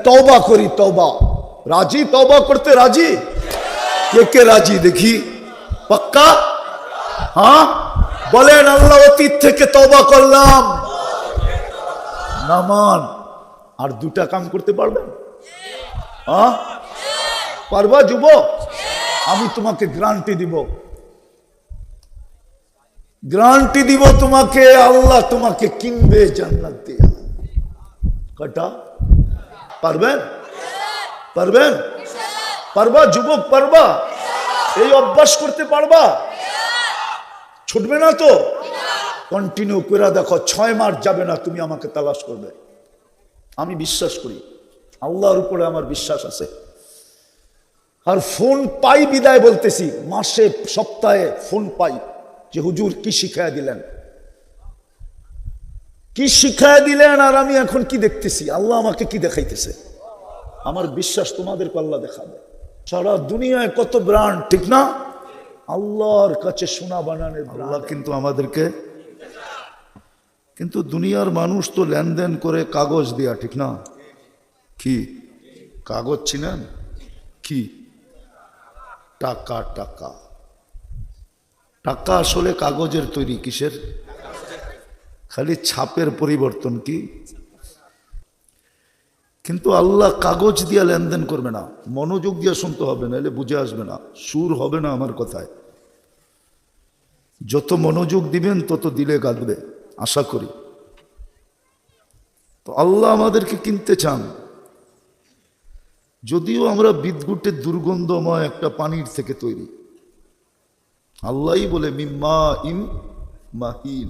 তওবা করি, তওবা। রাজি? তওবা করতে রাজি? কে কে রাজি দেখি? পাক্কা? হ্যাঁ বলেন, আল্লাহ অতীত থেকে তওবা করলাম। নামান আর দুটা কাম করতে পারবেন? হ্যাঁ পারবা যুবক? আমি তোমাকে গ্যারান্টি দিব, গ্যারান্টি দিব তোমাকে, আল্লাহ তোমাকে কিনবে জান্নাত দিয়া। কটা পারবেন? পারবেন? পারবা যুবক? পারবা? এই অভ্যাস করতে পারবা? ছুটবে না তো? কন্টিনিউ করে দেখো, 6 মাস যাবে না তুমি আমাকে তালাশ করবে। আমি বিশ্বাস করি, আল্লাহর উপরে আমার বিশ্বাস আছে। আর ফোন পাই বিদায় বলতেছি, মাসে সপ্তাহে ফোন পাই যে হুজুর কি শিখায়া দিলেন, কি শিখায়া দিলেন, আর আমি এখন কি দেখতেছি, আল্লাহ আমাকে কি দেখাইতেছে। আমার বিশ্বাস তোমাদেরকে আল্লাহ দেখাবে। সারা দুনিয়ায় কত ব্র্যান্ড, ঠিক না? আল্লাহর কাছে সোনা বানানোর আল্লাহ কিন্তু আমাদেরকে, কিন্তু দুনিয়ার মানুষ তো লেনদেন করে কাগজ দিয়া, ঠিক না? কি কাগজ চিনেন? কি টাকা? টাকা, টাকা আসলে কাগজের তৈরি। কিসের? খালি ছাপের পরিবর্তন। কি? কিন্তু আল্লাহ কাগজ দিয়া লেনদেন করবে না, মনোযোগ দিয়া শুনতে হবে, নাহলে বুঝে আসবে না, সুর হবে না আমার কথায়। যত মনোযোগ দিবেন তত দিলে গাঁদবে, আশা করি। তো আল্লাহ আমাদেরকে কিনতে চান, যদিও আমরা বিদ্যুতের দুর্গন্ধময় একটা পানির থেকে তৈরি। আল্লাহই বলে মিম্মা ইন মাহিন,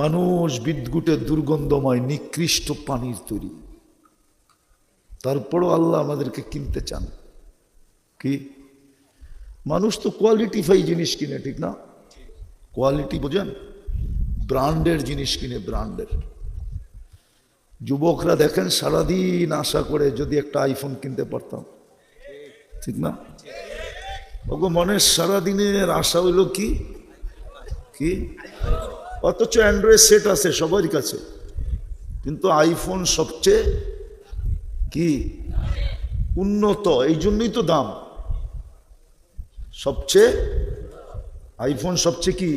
মানুষ বিদ্যুতের দুর্গন্ধময় নিকৃষ্ট পানির তৈরি। তারপরও আল্লাহ আমাদেরকে কিনতে চান। কি? মানুষ তো কোয়ালিটিফাই জিনিস কিনে, ঠিক না? কোয়ালিটি বোঝেন? ব্র্যান্ডের জিনিস কিনে, ব্র্যান্ডের। যুবকরা দেখেন সারাদিন আশা করে যদি একটা আইফোন কিনতে পারতাম, ঠিক না? ওগো মনের সারাদিনের আশা হইল কি? কি? অথচ অ্যান্ড্রয়েড সেট আছে সবার কাছে, কিন্তু আইফোন সবচেয়ে কি উন্নত, এই জন্যই তো দাম সবচেয়ে। আইফোন সবচেয়ে কি,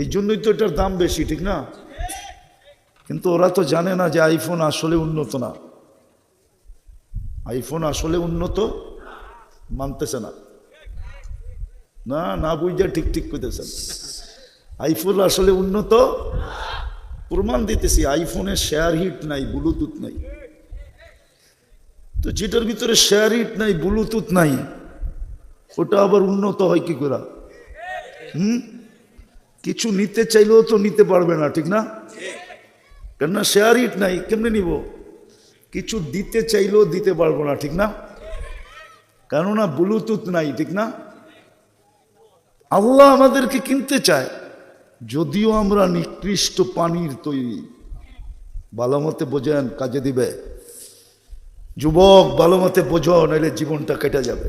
এই জন্যই তো এটার দাম বেশি, ঠিক না? কিন্তু ওরা তো জানে না যে আইফোন আসলে উন্নত না। আইফোন আসলে উন্নত মানতেছে না, না না বুঝে ঠিক ঠিক করতেছেন। আইফোন আসলে উন্নত প্রমাণ দিতেছি, আইফোনে শেয়ার হিট নাই, ব্লুটুথ নাই। তো যেটার ভিতরে শেয়ার হিট নাই, ব্লুটুথ নাই, ওটা আবার উন্নত হয় কি করে? কিছু নিতে চাইলেও তো নিতে পারবে না, ঠিক না? কেননা শেয়ার হিট নাই, কেমনে নিব? কিছু দিতে চাইলেও দিতে পারবো না, ঠিক না? কেননা ব্লুটুথ নাই, ঠিক না? আল্লাহ আমাদেরকে কিনতে চায়, যদিও আমরা নিকৃষ্ট পানির তৈরি। ভালো মতে বোঝেন, কাজে দিবে। যুবক ভালো মতে বোঝো, নাহলে জীবনটা কেটে যাবে।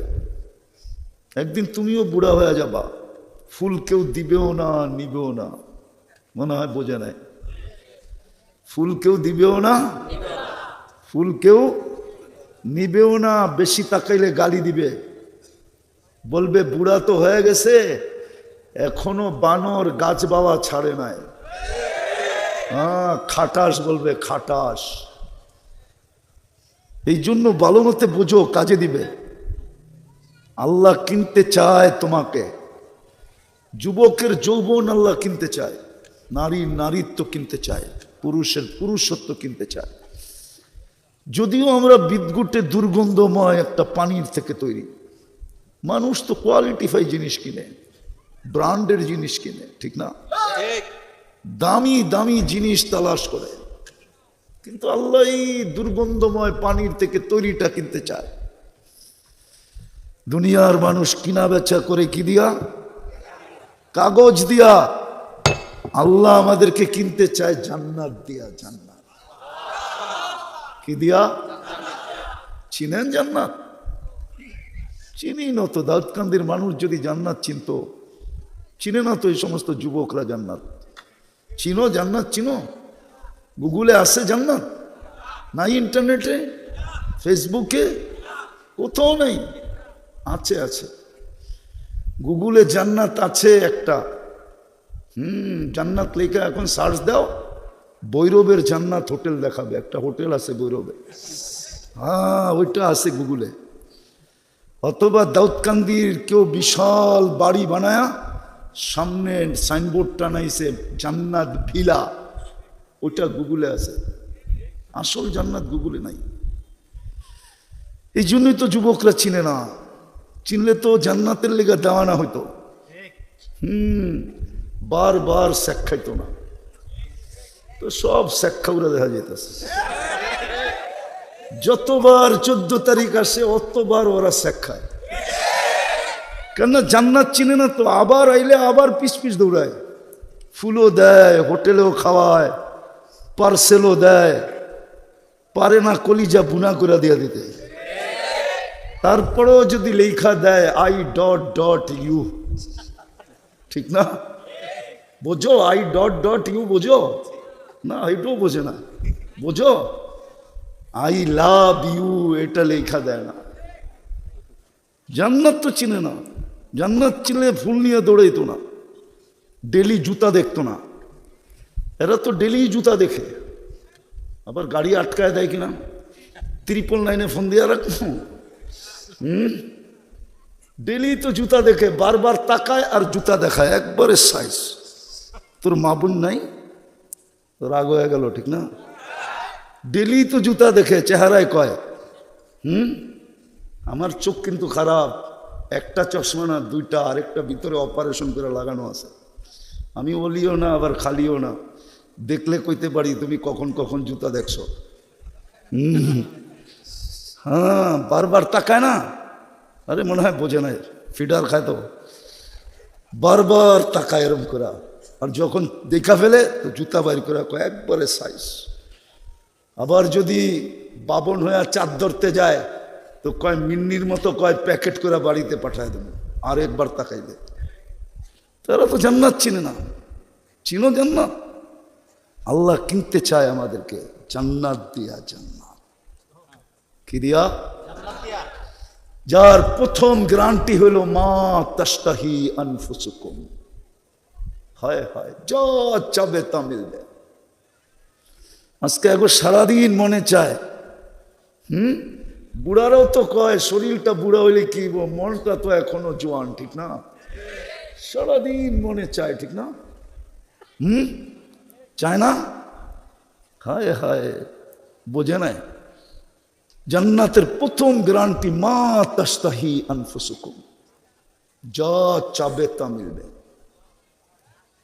একদিন তুমিও বুড়া হয়ে যাবা, ফুল কেউ দিবেও না, নিবেও না। মনে হয় বোঝে নাই। ফুল কেউ দিবেও না, ফুল কেউ নিবেও না। বেশি তাকাইলে গালি দিবে, বলবে বুড়া তো হয়ে গেছে, এখনো বানর গাছ বাওয়া ছাড়ে নাই। হ্যাঁ, খাটাস বলবে, খাটাস। এই জন্য ভালো মতে বোঝো, কাজে দিবে। আল্লাহ কিনতে চায় তোমাকে। যুবকের যৌবন আল্লাহ কিনতে চায়, নারীর নারীত্ব কিনতে চায়, পুরুষের পুরুষত্ব কিনতে চায়। যদিও আমরা বিদ্যুতের দুর্গন্ধময় একটা পানির থেকে তৈরি। মানুষ তো কোয়ালিটিফাই জিনিস কিনে, ব্র্যান্ডের জিনিস কিনে, ঠিক না? দামি দামি জিনিস তালাশ করে, কিন্তু আল্লাহ এই দুর্গন্ধময় পানির থেকে তৈরিটা কিনতে চায়। দুনিয়ার মানুষ কিনা বেচা করে কি দিয়া? কাগজ দিয়া। আল্লাহ আমাদেরকে কিনতে চায় জান্নাত দিয়া। জান্নাত কি দিয়া? চিনেন জান্নাত? চিনি না তো। দাউদকান্দির মানুষ যদি জান্নাত চিনত, চিনে না তো এই সমস্ত যুবকরা জান্নাত। চিনো জান্নাত? চিনো? গুগলে আছে জান্নাত? নাই ইন্টারনেটে, ফেসবুকে, কোথাও নেই। আছে আছে, গুগলে জান্নাত আছে একটা। জান্নাত লেখা এখন সার্চ দাও, ভৈরবের জান্নাত হোটেল দেখাবে। একটা হোটেল আছে ভৈরবে, হ্যাঁ ওইটা আছে গুগলে। অথবা দাউদকান্দির কেউ বিশাল বাড়ি বানায়া সামনে সাইনবোর্ড টানাইছে জান্নাত ভিলা, ওইটা গুগলে আছে। আসল জান্নাত গুগলে নাই। এই জন্যই তো যুবকরা চিনে না। চিনলে তো জান্নাতের লেগে দেওয়ানা হইতো। বারবার শেখ খাইতো না, তো সব শেখ খাউরা দেখা যেতেছে। যতবার 14 তারিখ আসে অতবার ওরা শেখ খায়, কেননা জান্নাত চিনে না তো। আবার আইলে আবার পিস পিস দৌড়ায়, ফুলও দেয়, হোটেলেও খাওয়ায়, পার্সেলও দেয়, পারে না কলিজা বুনা করে দিয়ে দিতে। তারপরেও যদি লেখা দেয় I.U, ঠিক না? বোঝো I.U বোঝো না? এটাও বোঝে না। বোঝো I love you, এটা লেখা দেয় না। জান্নাত তো চিনে না। জান্নাত চিনলে ফুল নিয়ে দৌড়াইতো না, ডেলি জুতা দেখতো না। এরা তো ডেলি জুতা দেখে, আবার গাড়ি আটকায় দেয় কিনা 999 ফোন দিয়ে রাখবো। ডেলি তো জুতা দেখে, বারবার তাকায় আর জুতা দেখায় একবারে সাইজ। তোর মা বোন নাই, তোর রাগ হয়ে গেল, ঠিক না? ডেলি তো জুতা দেখে, চেহারায় কয় আমার চোখ কিন্তু খারাপ, একটা চশমা না দুইটা, আরেকটা ভিতরে অপারেশন করে লাগানো আছে। আমি বলিও না আবার খালিও না, দেখলে কইতে পারি তুমি কখন কখন জুতা দেখছো। হ্যাঁ, বারবার তাকায় না, আরে মনে হয় বোঝে না, ফিডার খায় তো, বারবার তাকায় এরম করা। আর যখন দেখা ফেলে তো জুতা বাইর করে কয় একবারে সাইজ। আবার যদি বাবন হয়ে চাঁদ ধরতে যায় তো কয় মিন্নির মতো কয় প্যাকেট করে বাড়িতে পাঠায় দেবো, আর একবার তাকাইলে। তারা তো জান্নাত চিনে না। চিনো জান্নাত? আল্লাহ কিনতে চায় আমাদেরকে জান্নাত দিয়া। জান্নাত কি দিয়া? যার প্রথম গ্যারান্টি হলো মা তাশতাহি আনফুসুকুম, হায় হায় যা চাবে তা মিলবে। আজকে একবার সারাদিন মনে চায়, বুড়ারাও তো কয় শরীরটা বুড়া হইলে কি, মনটা তো এখনো জোয়ান, ঠিক না? সারাদিন মনে চায়, ঠিক না? চায় না? হায় হায়, বোঝে নাই। জান্নাতের প্রথম গ্যারান্টি মা তাশতাহি আনফুসুকুম, যা চাবে তা মিলবে।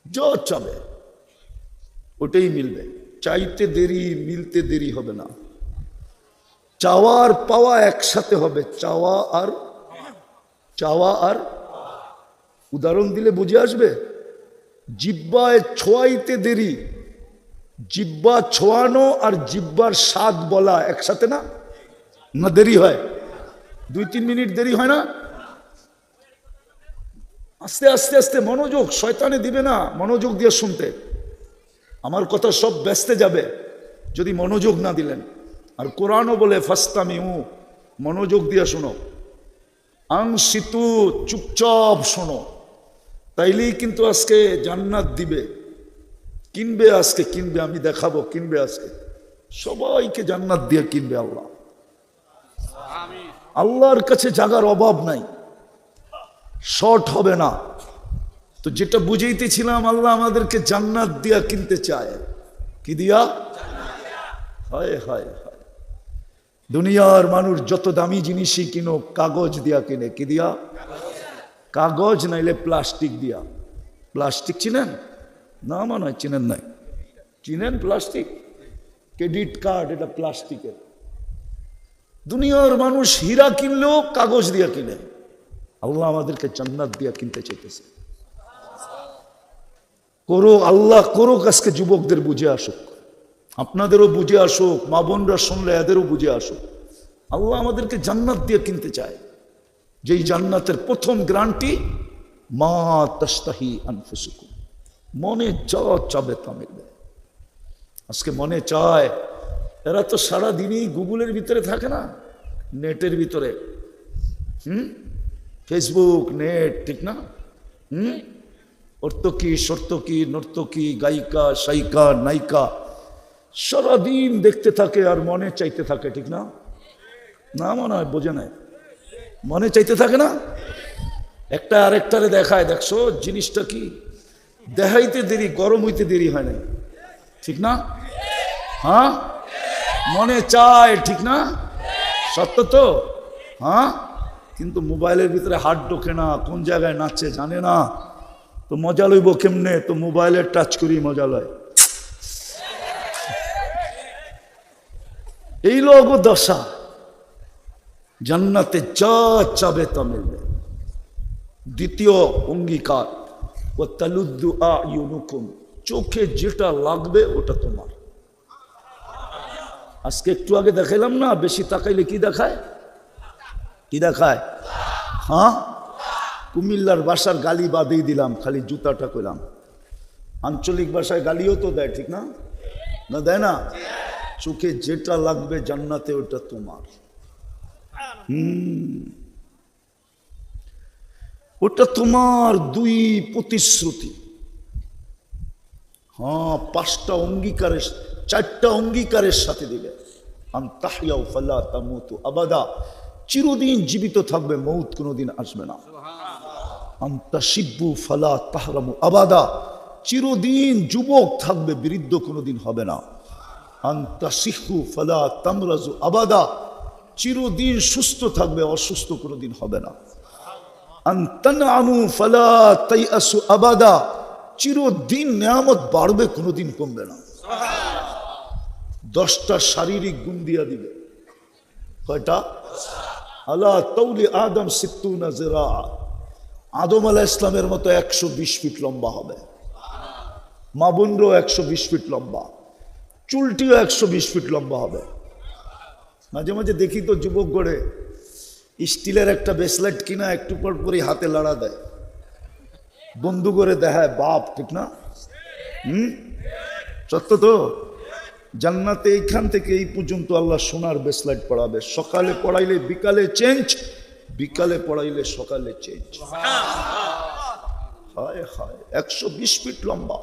যা চাবে ওটাই মিলবে। চাইতে দেরি, মিলতে দেরি হবে না। চাওয়ার পাওয়া একসাথে হবে। চাওয়া আর উদাহরণ দিলে বুঝে আসবে। জিব্বায় ছোঁয়াইতে দেরি, জিব্বা ছোঁয়ানো আর জিব্বার স্বাদ বলা একসাথে না? না দেরি হয়, 2-3 মিনিট দেরি হয় না? আস্তে আস্তে আস্তে মনোযোগ, শয়তানে দিবে না মনোযোগ দিয়ে শুনতে। আমার কথা সব ব্যস্তে যাবে যদি মনোযোগ না দিলেন। আর কোরআনও বলে ফাস্তামিউ, মনোযোগ দিয়ে শোনো। আনসিতু, চুপচাপ শোনো। তাইলেই কিন্তু আজকে জান্নাত দিবে। কিনবে আজকে, কিনবে, আমি দেখাবো, কিনবে আজকে। সবাইকে জান্নাত দিয়ে কিনবে আল্লাহ। আল্লাহর কাছে জায়গার অভাব নাই, শর্ট হবে না। তো যেটা বুঝাইতেছিলাম, আল্লাহ আমাদেরকে জান্নাত দিয়া কিনতে চায়। কি দিয়া? হায় হায় হায়, দুনিয়ার মানুষ যত দামি জিনিসই কিনো কাগজ দিয়া কিনে। কি দিয়া? কাগজ, নাইলে প্লাস্টিক দিয়া। প্লাস্টিক চিনেন না? মনে হয় চিনেন নাই। চিনেন প্লাস্টিক? ক্রেডিট কার্ড, এটা প্লাস্টিকের। দুনিয়ার মানুষ হীরা কিনলেও কাগজ দিয়া কিনে। আল্লাহ আমাদেরকে জান্নাত দিয়া কিনতে চাইতেছে। করো, আল্লাহ করুক আজকে যুবকদের বুঝে আসুক, আপনাদেরও বুঝে আসুক, মা বোনরা শুনলে এদেরও বুঝে আসুক। আল্লাহ আমাদেরকে জান্নাত দিয়ে কিনতে চায়, যেই জান্নাতের প্রথম গ্যারান্টি মা তাশতাহি আনফুসুকুম, মনে যা চাবে তা মিলবে। আজকে মনে চায় এরা তো সারাদিনই গুগলের ভিতরে থাকে না, নেটের ভিতরে, ফেসবুক, নেট, ঠিক না? অর্তকি, সর্তকি, নর্তকী, গায়িকা, সায়িকা, নায়িকা সারাদিন দেখতে থাকে আর মনে চাইতে থাকে, ঠিক না? না মনে হয় বোঝে নাই, মনে চাইতে থাকে না? একটা আরেকটারে দেখায়, দেখছো জিনিসটা কি, দেখাইতে দেরি, গরম হইতে দেরি হয় না, ঠিক না? হ্যাঁ, মনে চায়, ঠিক না? সত্য তো? হ্যাঁ, কিন্তু মোবাইলের ভিতরে হাত ঢোকে না, কোন জায়গায় নাচে জানে না, তো মজা লইব কেমনে? তো মোবাইলের টাচ করি মজা লয়। এই লোক দশা, জান্নাতে যা চাবে তা মিলবে। দ্বিতীয় অঙ্গীকার, ও তালুদ্দু আয়ুনুকুম, চোখে যেটা লাগবে ওটা তোমার। আজকে একটু আগে দেখাইলাম না, বেশি তাকাইলে কি দেখায়? কি দেখায়? হ্যাঁ, কুমিল্লার ভাষার গালি বাদেই দিলাম, খালি জুতাটা কইলাম। আঞ্চলিক ভাষায় গালিও তো দেয়, ঠিক না? না দেয় না? চোখে যেটা লাগবে জান্নাতে ওটা তোমার। ওটা তোমার। দুই প্রতিশ্রুতি, হ্যাঁ, পাঁচটা অঙ্গীকারের, চারটা অঙ্গীকারের সাথে দিবে। আনতাহিয়াউ ফালা তামুতু আবাদা, চিরদিন জীবিত থাকবে, মৌত কোনোদিন আসবে না। আনতাশিব্বু ফালা তাহরামু আবাদা, চিরদিন যুবক থাকবে, বৃদ্ধ কোনোদিন হবে না। আনতাসিহু ফালা তামরাজু আবাদা, চিরদিন সুস্থ থাকবে, অসুস্থ কোনোদিন হবে না। আনতানআমু ফালা তাইআসু আবাদা, চিরদিন নিয়ামত বাড়বে, কোনোদিন কমবে না। 10টা শারীরিক গুণ দিয়া দিবে। কয়টা? আলা তাউলি আদম 60 জিরা, আদম আলাইহিস সালামের মতো 120 ফিট লম্বা হবে। মা বোনরও 120 ফিট লম্বা, চুলটিও 120 ফিট লম্বা হবে। মাঝে মাঝে দেখি তো যুবক গড়ে স্টিলের একটা ব্রেসলেট কিনা একটু পর পরই হাতে লড়া দেয়, বন্ধু করে দেখায় বাপ, ঠিক না? সত্য তো? জান্নাতে এইখান থেকে এই পর্যন্ত আল্লাহ সোনার ব্রেসলেট পড়াবে। সকালে পড়াইলে বিকালে চেঞ্জ, বিকালে পড়াইলে সকালে চেঞ্জ। হায় হায়, 120 ফিট লম্বা।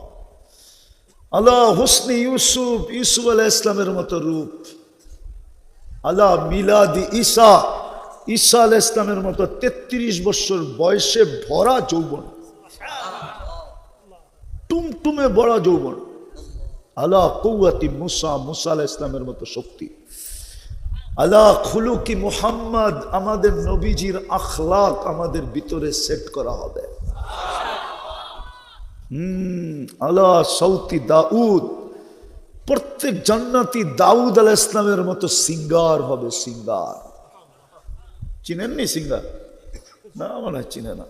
আল্লাহ হুসনি ইউসুফ, ইউসুফ আলাইহিস সালামের মতো রূপ। আল্লাহ মিলাদি ঈসা, ঈসা আলাইহিস সালামের মতো 33 বছর বয়সে ভরা যৌবন, টুমটুমে বড় যৌবন। আলা কুওয়াতি মুসা, মুসা আলাইহিস সালামের মতো শক্তি। আলা খুলুকি মুহাম্মদ, আমাদের নবীজির আখলাক আমাদের ভিতরে সেট করা হবে। আলা সৌতি দাউদ, প্রত্যেক জান্নাতি দাউদ আলাইহিস সালামের মতো সিঙ্গার হবে, সিঙ্গার। চিনেননি সিঙ্গার? না মনে হয় চিনে না।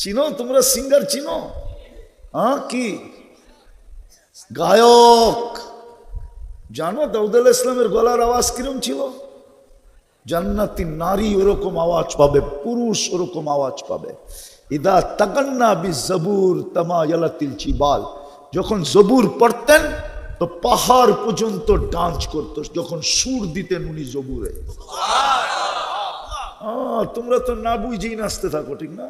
চিনো তোমরা সিঙ্গার? চিনো? হ্যাঁ, কি গায়ক জানো? দাউদ আলাইহিস সালামের গলার আওয়াজ কিরম ছিল? জান্নাতি নারী ওরকম আওয়াজ পাবে, পুরুষ ওরকম আওয়াজ পাবে। ইদা তাগান্না বিজবুর তামায়ালাতিল জিবাল, যখন জবুর পড়তেন তো পাহাড় পর্যন্ত ডান্স করত, যখন সুর দিতেন উনি জবুরে। তোমরা তো না বুঝেই নাচতে থাকো, ঠিক না?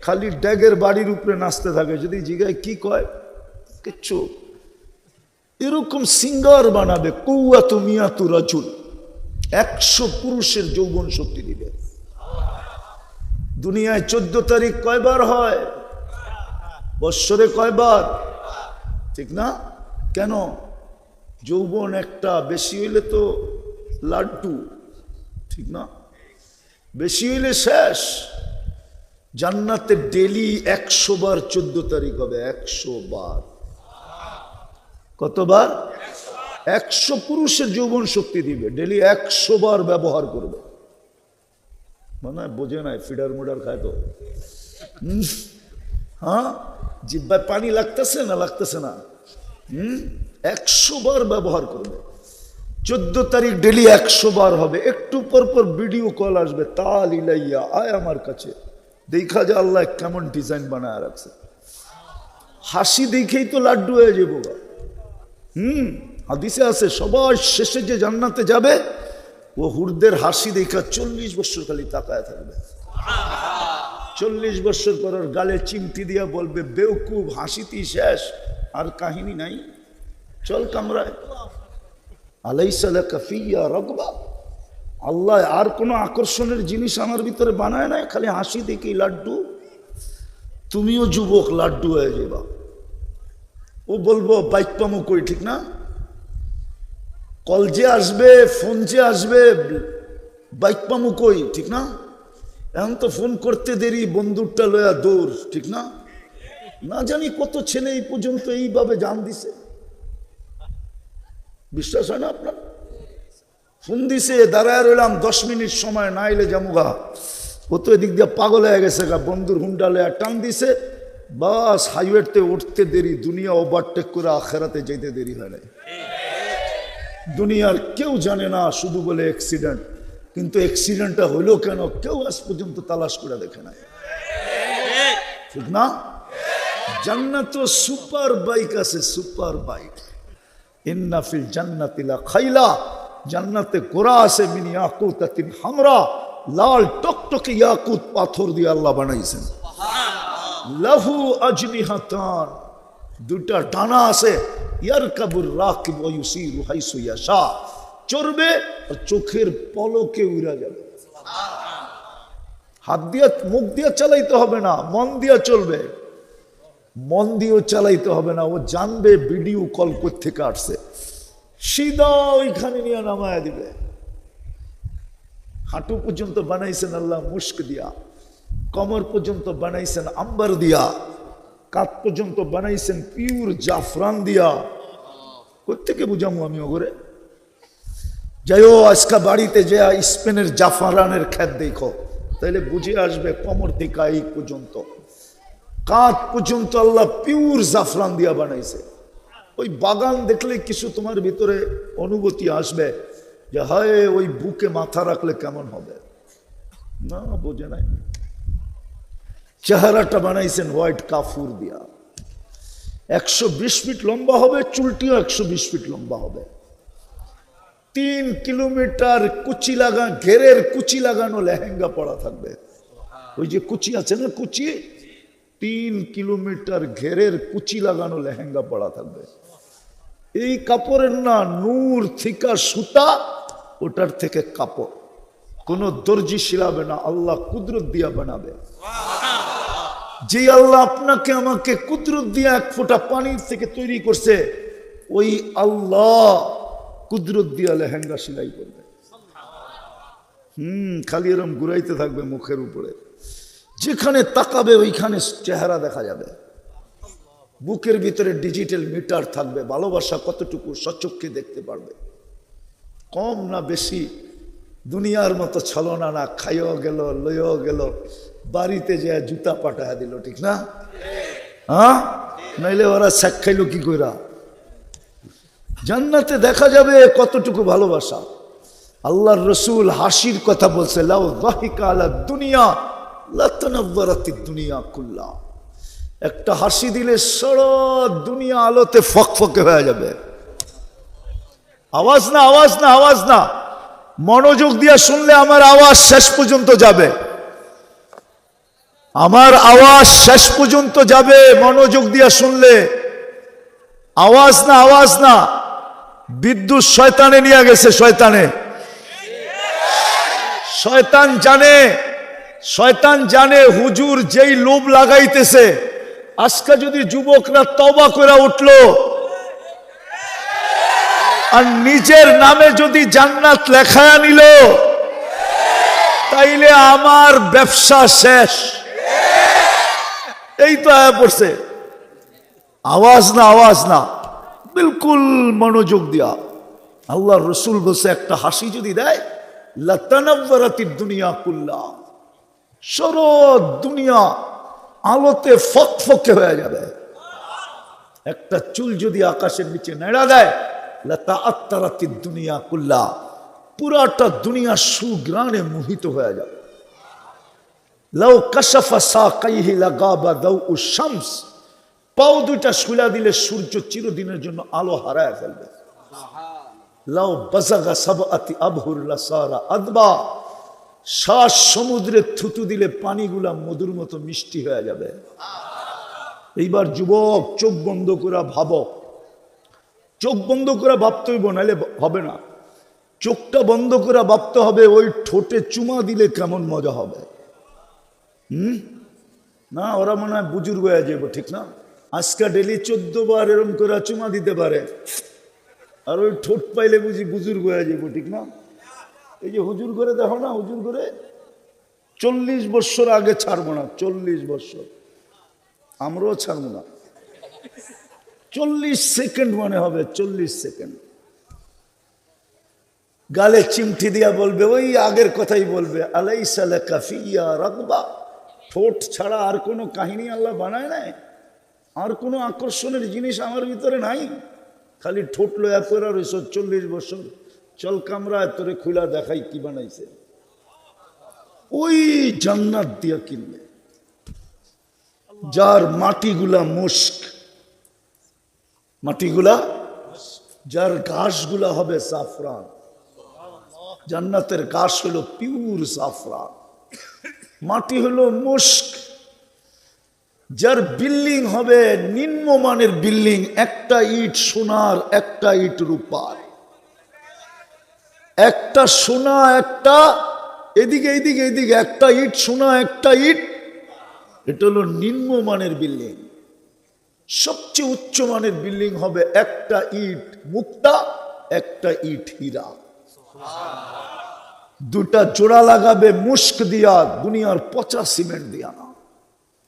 খালি ড্যাগের বাড়ির উপরে নাচতে থাকে, যদি জিগায় কি কয় কিচ্ছু। এরকম সিঙ্গার বানাবে, কুওয়াতু মিয়াতু রাজুল, 100 পুরুষের যৌবন শক্তি দিবে। দুনিয়ায় 14 তারিখ কয়বার হয়? বৎসরে কয়বার? ঠিক না? কেন? যৌবন একটা, বেশি হইলে তো লাড্ডু, ঠিক না? বেশি হইলে শেষ। জান্নাতে ডেলি 100 বার 14 তারিখ হবে, 100 বার। কতবার? 100 পুরুষের যৌবন শক্তি দিবে, ডেলি 100 বার ব্যবহার করবে। মানে বোঝে নাই, ফিডার মুডার খায় তো। হ্যাঁ, জিহ্বায় পানি লাগতেছে না? লাগতেছে না? 100 বার ব্যবহার করবে। 14 তারিখ ডেলি 100 বার হবে। একটু পর পর ভিডিও কল আসবে, তাল ইলাইয়া, আয় আমার কাছে, দেখা যায় আল্লাহ কেমন ডিজাইন বানায় রাখছে। হাসি দেখেই তো লাড্ডু হয়ে যাবো। হাদিসে আছে সবার শেষে যে জান্নাতে যাবে ও হুরদের হাসি দেখা 40 বছর খালি তাকায় থাকবে। 40 বছর পর ওর গালে চিমটি দিয়া বলবে, বেউকুব, হাসিতেই শেষ, আর কাহিনী নাই, চল কামরায়। আলাইসা লাকা ফিয়া রাগবা, আল্লাহ আর কোনো আকর্ষণের জিনিস আমার ভিতরে বানায় নাই, খালি হাসি দেখি লাড্ডু। তুমিও যুবক, লাড্ডু হয়ে যাবা। ও বলবো বাইক পামো কই, ঠিক না? কল যে আসবে, ফোন যে আসবে, বাইক পামো কই, ঠিক না? এখন তো ফোন করতে দেরি, বন্দুকটা লয়া দৌড়, ঠিক না? না জানি কত ছেলে এই পর্যন্ত এইভাবে জান দিছে। বিশ্বাস হয় না আপনার? ফোন দিছে, দাঁড়ায় রইলাম 10 মিনিট সময়, না এলে জামুগা। ও তো এদিক দিয়ে পাগল হয়ে গেছে গা, বন্ধুর হুন্ডা লয়া টান দিছে, বাস হাইওয়েতে উঠতে দেরি, দুনিয়া ওভারটেক করে আখেরাতে যেতে দেরি হয় নাই। দুনিয়ার কেউ জানে না, শুধু বলে অ্যাক্সিডেন্ট, কিন্তু অ্যাক্সিডেন্টটা হইলো কেন কেউ আজ পর্যন্ত তালাশ করে দেখে নাই, ঠিক না? জান্নাত সুপার বাইক আছে, সুপার বাইক। ইন্না ফিল জান্নাতি লা খাইলা, জান্নাতে ঘোড়া আছে, মিন ইয়াকুতাতিন হামরা, লাল টকটকে ইয়াকুত পাথর দিয়ে আল্লাহ বানাইছেন। লাহু আজনিহাতান, দুটা ডানা আছে, ইয়ারকাবুর রাকিব ওয়া ইউসিরু হাইসু ইয়াশা, চড়বে আর চোখের পলকে উড়া যাবে। হাত দিয়ে মুখ দিয়ে চালাইতে হবে না, মন দিয়ে চলবে। মন দিয়েও চালাইতে হবে না, ও জানবে ভিডিও কল কোত্থেকে আসছে, সিধা ওইখানে নিয়ে নামায় দিবে। হাঁটু পর্যন্ত বানাইছেন আল্লাহ মুস্ক দিয়া, কমর পর্যন্ত বানাইছেন আম্বার দিয়া, কাত পর্যন্ত বানাইছেন পিওর জাফরান দিয়া। কোত্থেকে বুঝামু আমি ওগরে? যাইও আজকা বাড়িতে যে স্পেনের জাফরানের খ্যাত দেখো, তাইলে বুঝে আসবে কমর থেকে এই পর্যন্ত, কাঁধ পর্যন্ত আল্লাহ পিওর জাফরান দিয়া বানাইছে। ওই বাগান দেখলে কিছু তোমার ভিতরে অনুভূতি আসবে যে হয় ওই বুকে মাথা রাখলে কেমন হবে, না বোঝে নাই। চেহারাটা বানাইছেন হোয়াইট কাফুর দিয়া, 120 ফিট লম্বা হবে, চুলটিও 120 ফিট লম্বা হবে, 3 কিলোমিটার কুচি লাগা, ঘেরের কুচি লাগানো লেহেঙ্গা পরা থাকবে। ওই যে কুচি আছে না, কুচি, 3 কিলোমিটার ঘেরের কুচি লাগানো লেহেঙ্গা পরা থাকবে। এই কাপড়ের না, নূর থিকা সুতা, ওটার থেকে কাপড়, কোন দর্জি শিলাবে না, আল্লাহ কুদরত দিয়া বানাবে। যে আল্লাহ আপনাকে আমাকে কুদরত দিয়া 1 ফোঁটা পানির থেকে তৈরি করছে, ওই আল্লাহ কুদরত দিয়া লেহেঙ্গা সেলাই করবে। খালি এরম ঘুরাইতে থাকবে মুখের উপরে, যেখানে তাকাবে ওইখানে চেহারা দেখা যাবে। বুকের ভিতরে ডিজিটাল মিটার থাকবে, ভালোবাসা কতটুকু সচক্ষে দেখতে পারবে, কম না বেশি। দুনিয়ার মতো ছলনা না, খাইও গেল লইও গেল, বাড়িতে যে জুতা পাঠায় দিল, ঠিক না? হ্যাঁ, নাইলে ওরা শেখ খাইল কি কইরা? জান্নাতে দেখা যাবে কতটুকু ভালোবাসা। আল্লাহর রসুল হাসির কথা বলছে, লাউ যাহিকা আলা দুনিয়া লাতানাওয়ারাতিদ দুনিয়া কুল্লা, একটা হাসি দিলে সারা দুনিয়া আলোতে ফকফকে হয়ে যাবে। আওয়াজ না, আওয়াজ না, আওয়াজ না, মনোযোগ দিয়ে শুনলে আমার আওয়াজ শেষ পর্যন্ত যাবে, আমার আওয়াজ শেষ পর্যন্ত যাবে, মনোযোগ দিয়ে শুনলে। আওয়াজ না, আওয়াজ না, বিদ্যুৎ শয়তানে নিয়ে গেছে, শয়তানে। শয়তান জানে, শয়তান জানে হুজুর যেই লোভ লাগাইতেছে, আজকে যদি যুবকরা তওবা করে উঠলো আর নিজের নামে যদি জান্নাত লেখায়া নিল, তাইলে আমার ব্যবসা শেষ। এই তো আয়া পড়ছে। আওয়াজ না, আওয়াজ না, বিলকুল মনোযোগ দিয়া। আল্লাহর রসুল বলছে একটা হাসি যদি দেয়, লাতানাওয়ারাতিদ দুনিয়া কুল্লা, সারা দুনিয়া আলোতে ফকফকে হয়ে যাবে। একটা চুল যদি আকাশের নিচে নেড়া দেয়, লাতাআত্তারাতিদ দুনিয়া কুল্লা, পুরাটা দুনিয়া সুগ্রাণে মোহিত হয়ে যাবে। লাউ কাশাফা সাকাইহি লাগাবা দাউউশ শামস, পাও দুইটা শুলা দিলে সূর্য চিরদিনের জন্য আলো হারায় ফেলবে। লাউ বাজাগা সাবআতি আবহুর লাসারা আদবা, 7 সমুদ্রে থুতু দিলে পানিগুলা মধুর মতো মিষ্টি হয়ে যাবে। এইবার যুবক চোখ বন্ধ করে ভাবো, চোখ বন্ধ করে ভাবতে হইব, নাহলে হবে না। চোখটা বন্ধ করে ভাবতে হবে ওই ঠোঁটে চুমা দিলে কেমন মজা হবে। না, ওরা মনে হয় বুজুর্গ হয়ে যাবো, ঠিক না? আজকে ডেলি 14 বার এরম করে চুমা দিতে পারে, আর ওই ঠোঁট পাইলে বুঝি বুজুর্গ হয়ে যাবো, ঠিক না? এই যে হুজুর করে দেখো না, হুজুর করে 40 বছর আগে ছাড়বো না, 40 বছর আমরাও ছাড়বো না। 40 সেকেন্ড মনে হবে, 40 সেকেন্ড গালে চিমটি দিয়া বলবে, ওই আগের কথাই বলবে, আলাইসা লাকা ফিয়া রাগবা। ঠোঁট ছাড়া আর কোনো কাহিনী আল্লাহ বানায় নাই, আর কোনো আকর্ষণের জিনিস আমার ভিতরে নাই, খালি ঠোঁট লয়া করে রইছ 40 বছর। চল কামরায় তোরে খুলা দেখাই কি বানাইছে। ওই জান্নাত দিয়া কিনবে, যার মাটিগুলা মুস্ক, মাটিগুলা, যার ঘাসগুলা হবে সাফরান। জান্নাতের ঘাস হলো পিওর সাফরান, মাটি হলো মুস্ক। যার বিল্ডিং হবে নিম্নমানের বিল্ডিং, একটা ইট সোনার, একটা ইট রূপার, একটা সোনা, একটা এদিকে এদিকে এদিকে, একটা ইট সোনা, একটা ইট, এটা হলো নিম্নমানের বিল্ডিং। সবচেয়ে উচ্চমানের বিল্ডিং হবে একটা ইট মুক্তা, একটা ইট হীরা। দুটা জোড়া লাগাবে মুস্ক দিয়া, দুনিয়ার পচা সিমেন্ট দিয়া না।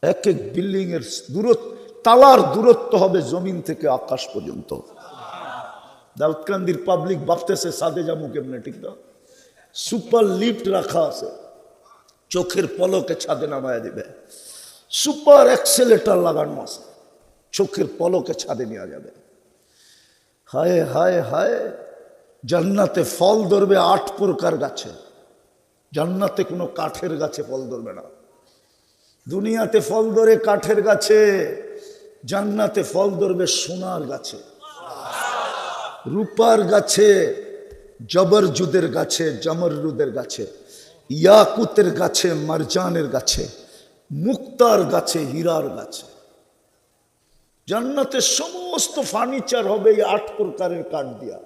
এক এক বিল্ডিং এর দূরত্ব, তালার দূরত্ব হবে জমিন থেকে আকাশ পর্যন্ত। দাউদকান্দির পাবলিক ভাবতেছে সাদে যাবো কেমনে, ঠিক না? সুপার লিফট রাখা আছে, চোখের পলকে ছাদে নামায় দিবে। সুপার এক্সেলেটার লাগানো আছে, চোখের পলকে ছাদে নেওয়া যাবে। হায় হায় হায়, জান্নাতে ফল ধরবে 8 প্রকার গাছে। জান্নাতে কোনো কাঠের গাছে ফল ধরবে না। দুনিয়াতে ফল ধরে কাঠের গাছে, জান্নাতে ফল ধরবে সোনার গাছে, রূপার গাছে, জবরজুদের গাছে, জমরুদের গাছে, ইয়াকুতের গাছে, মারজানের গাছে, মুক্তার গাছে, হীরার গাছে। জান্নাতে সমস্ত ফার্নিচার হবে এই 8 প্রকারের কাঠ দিয়া,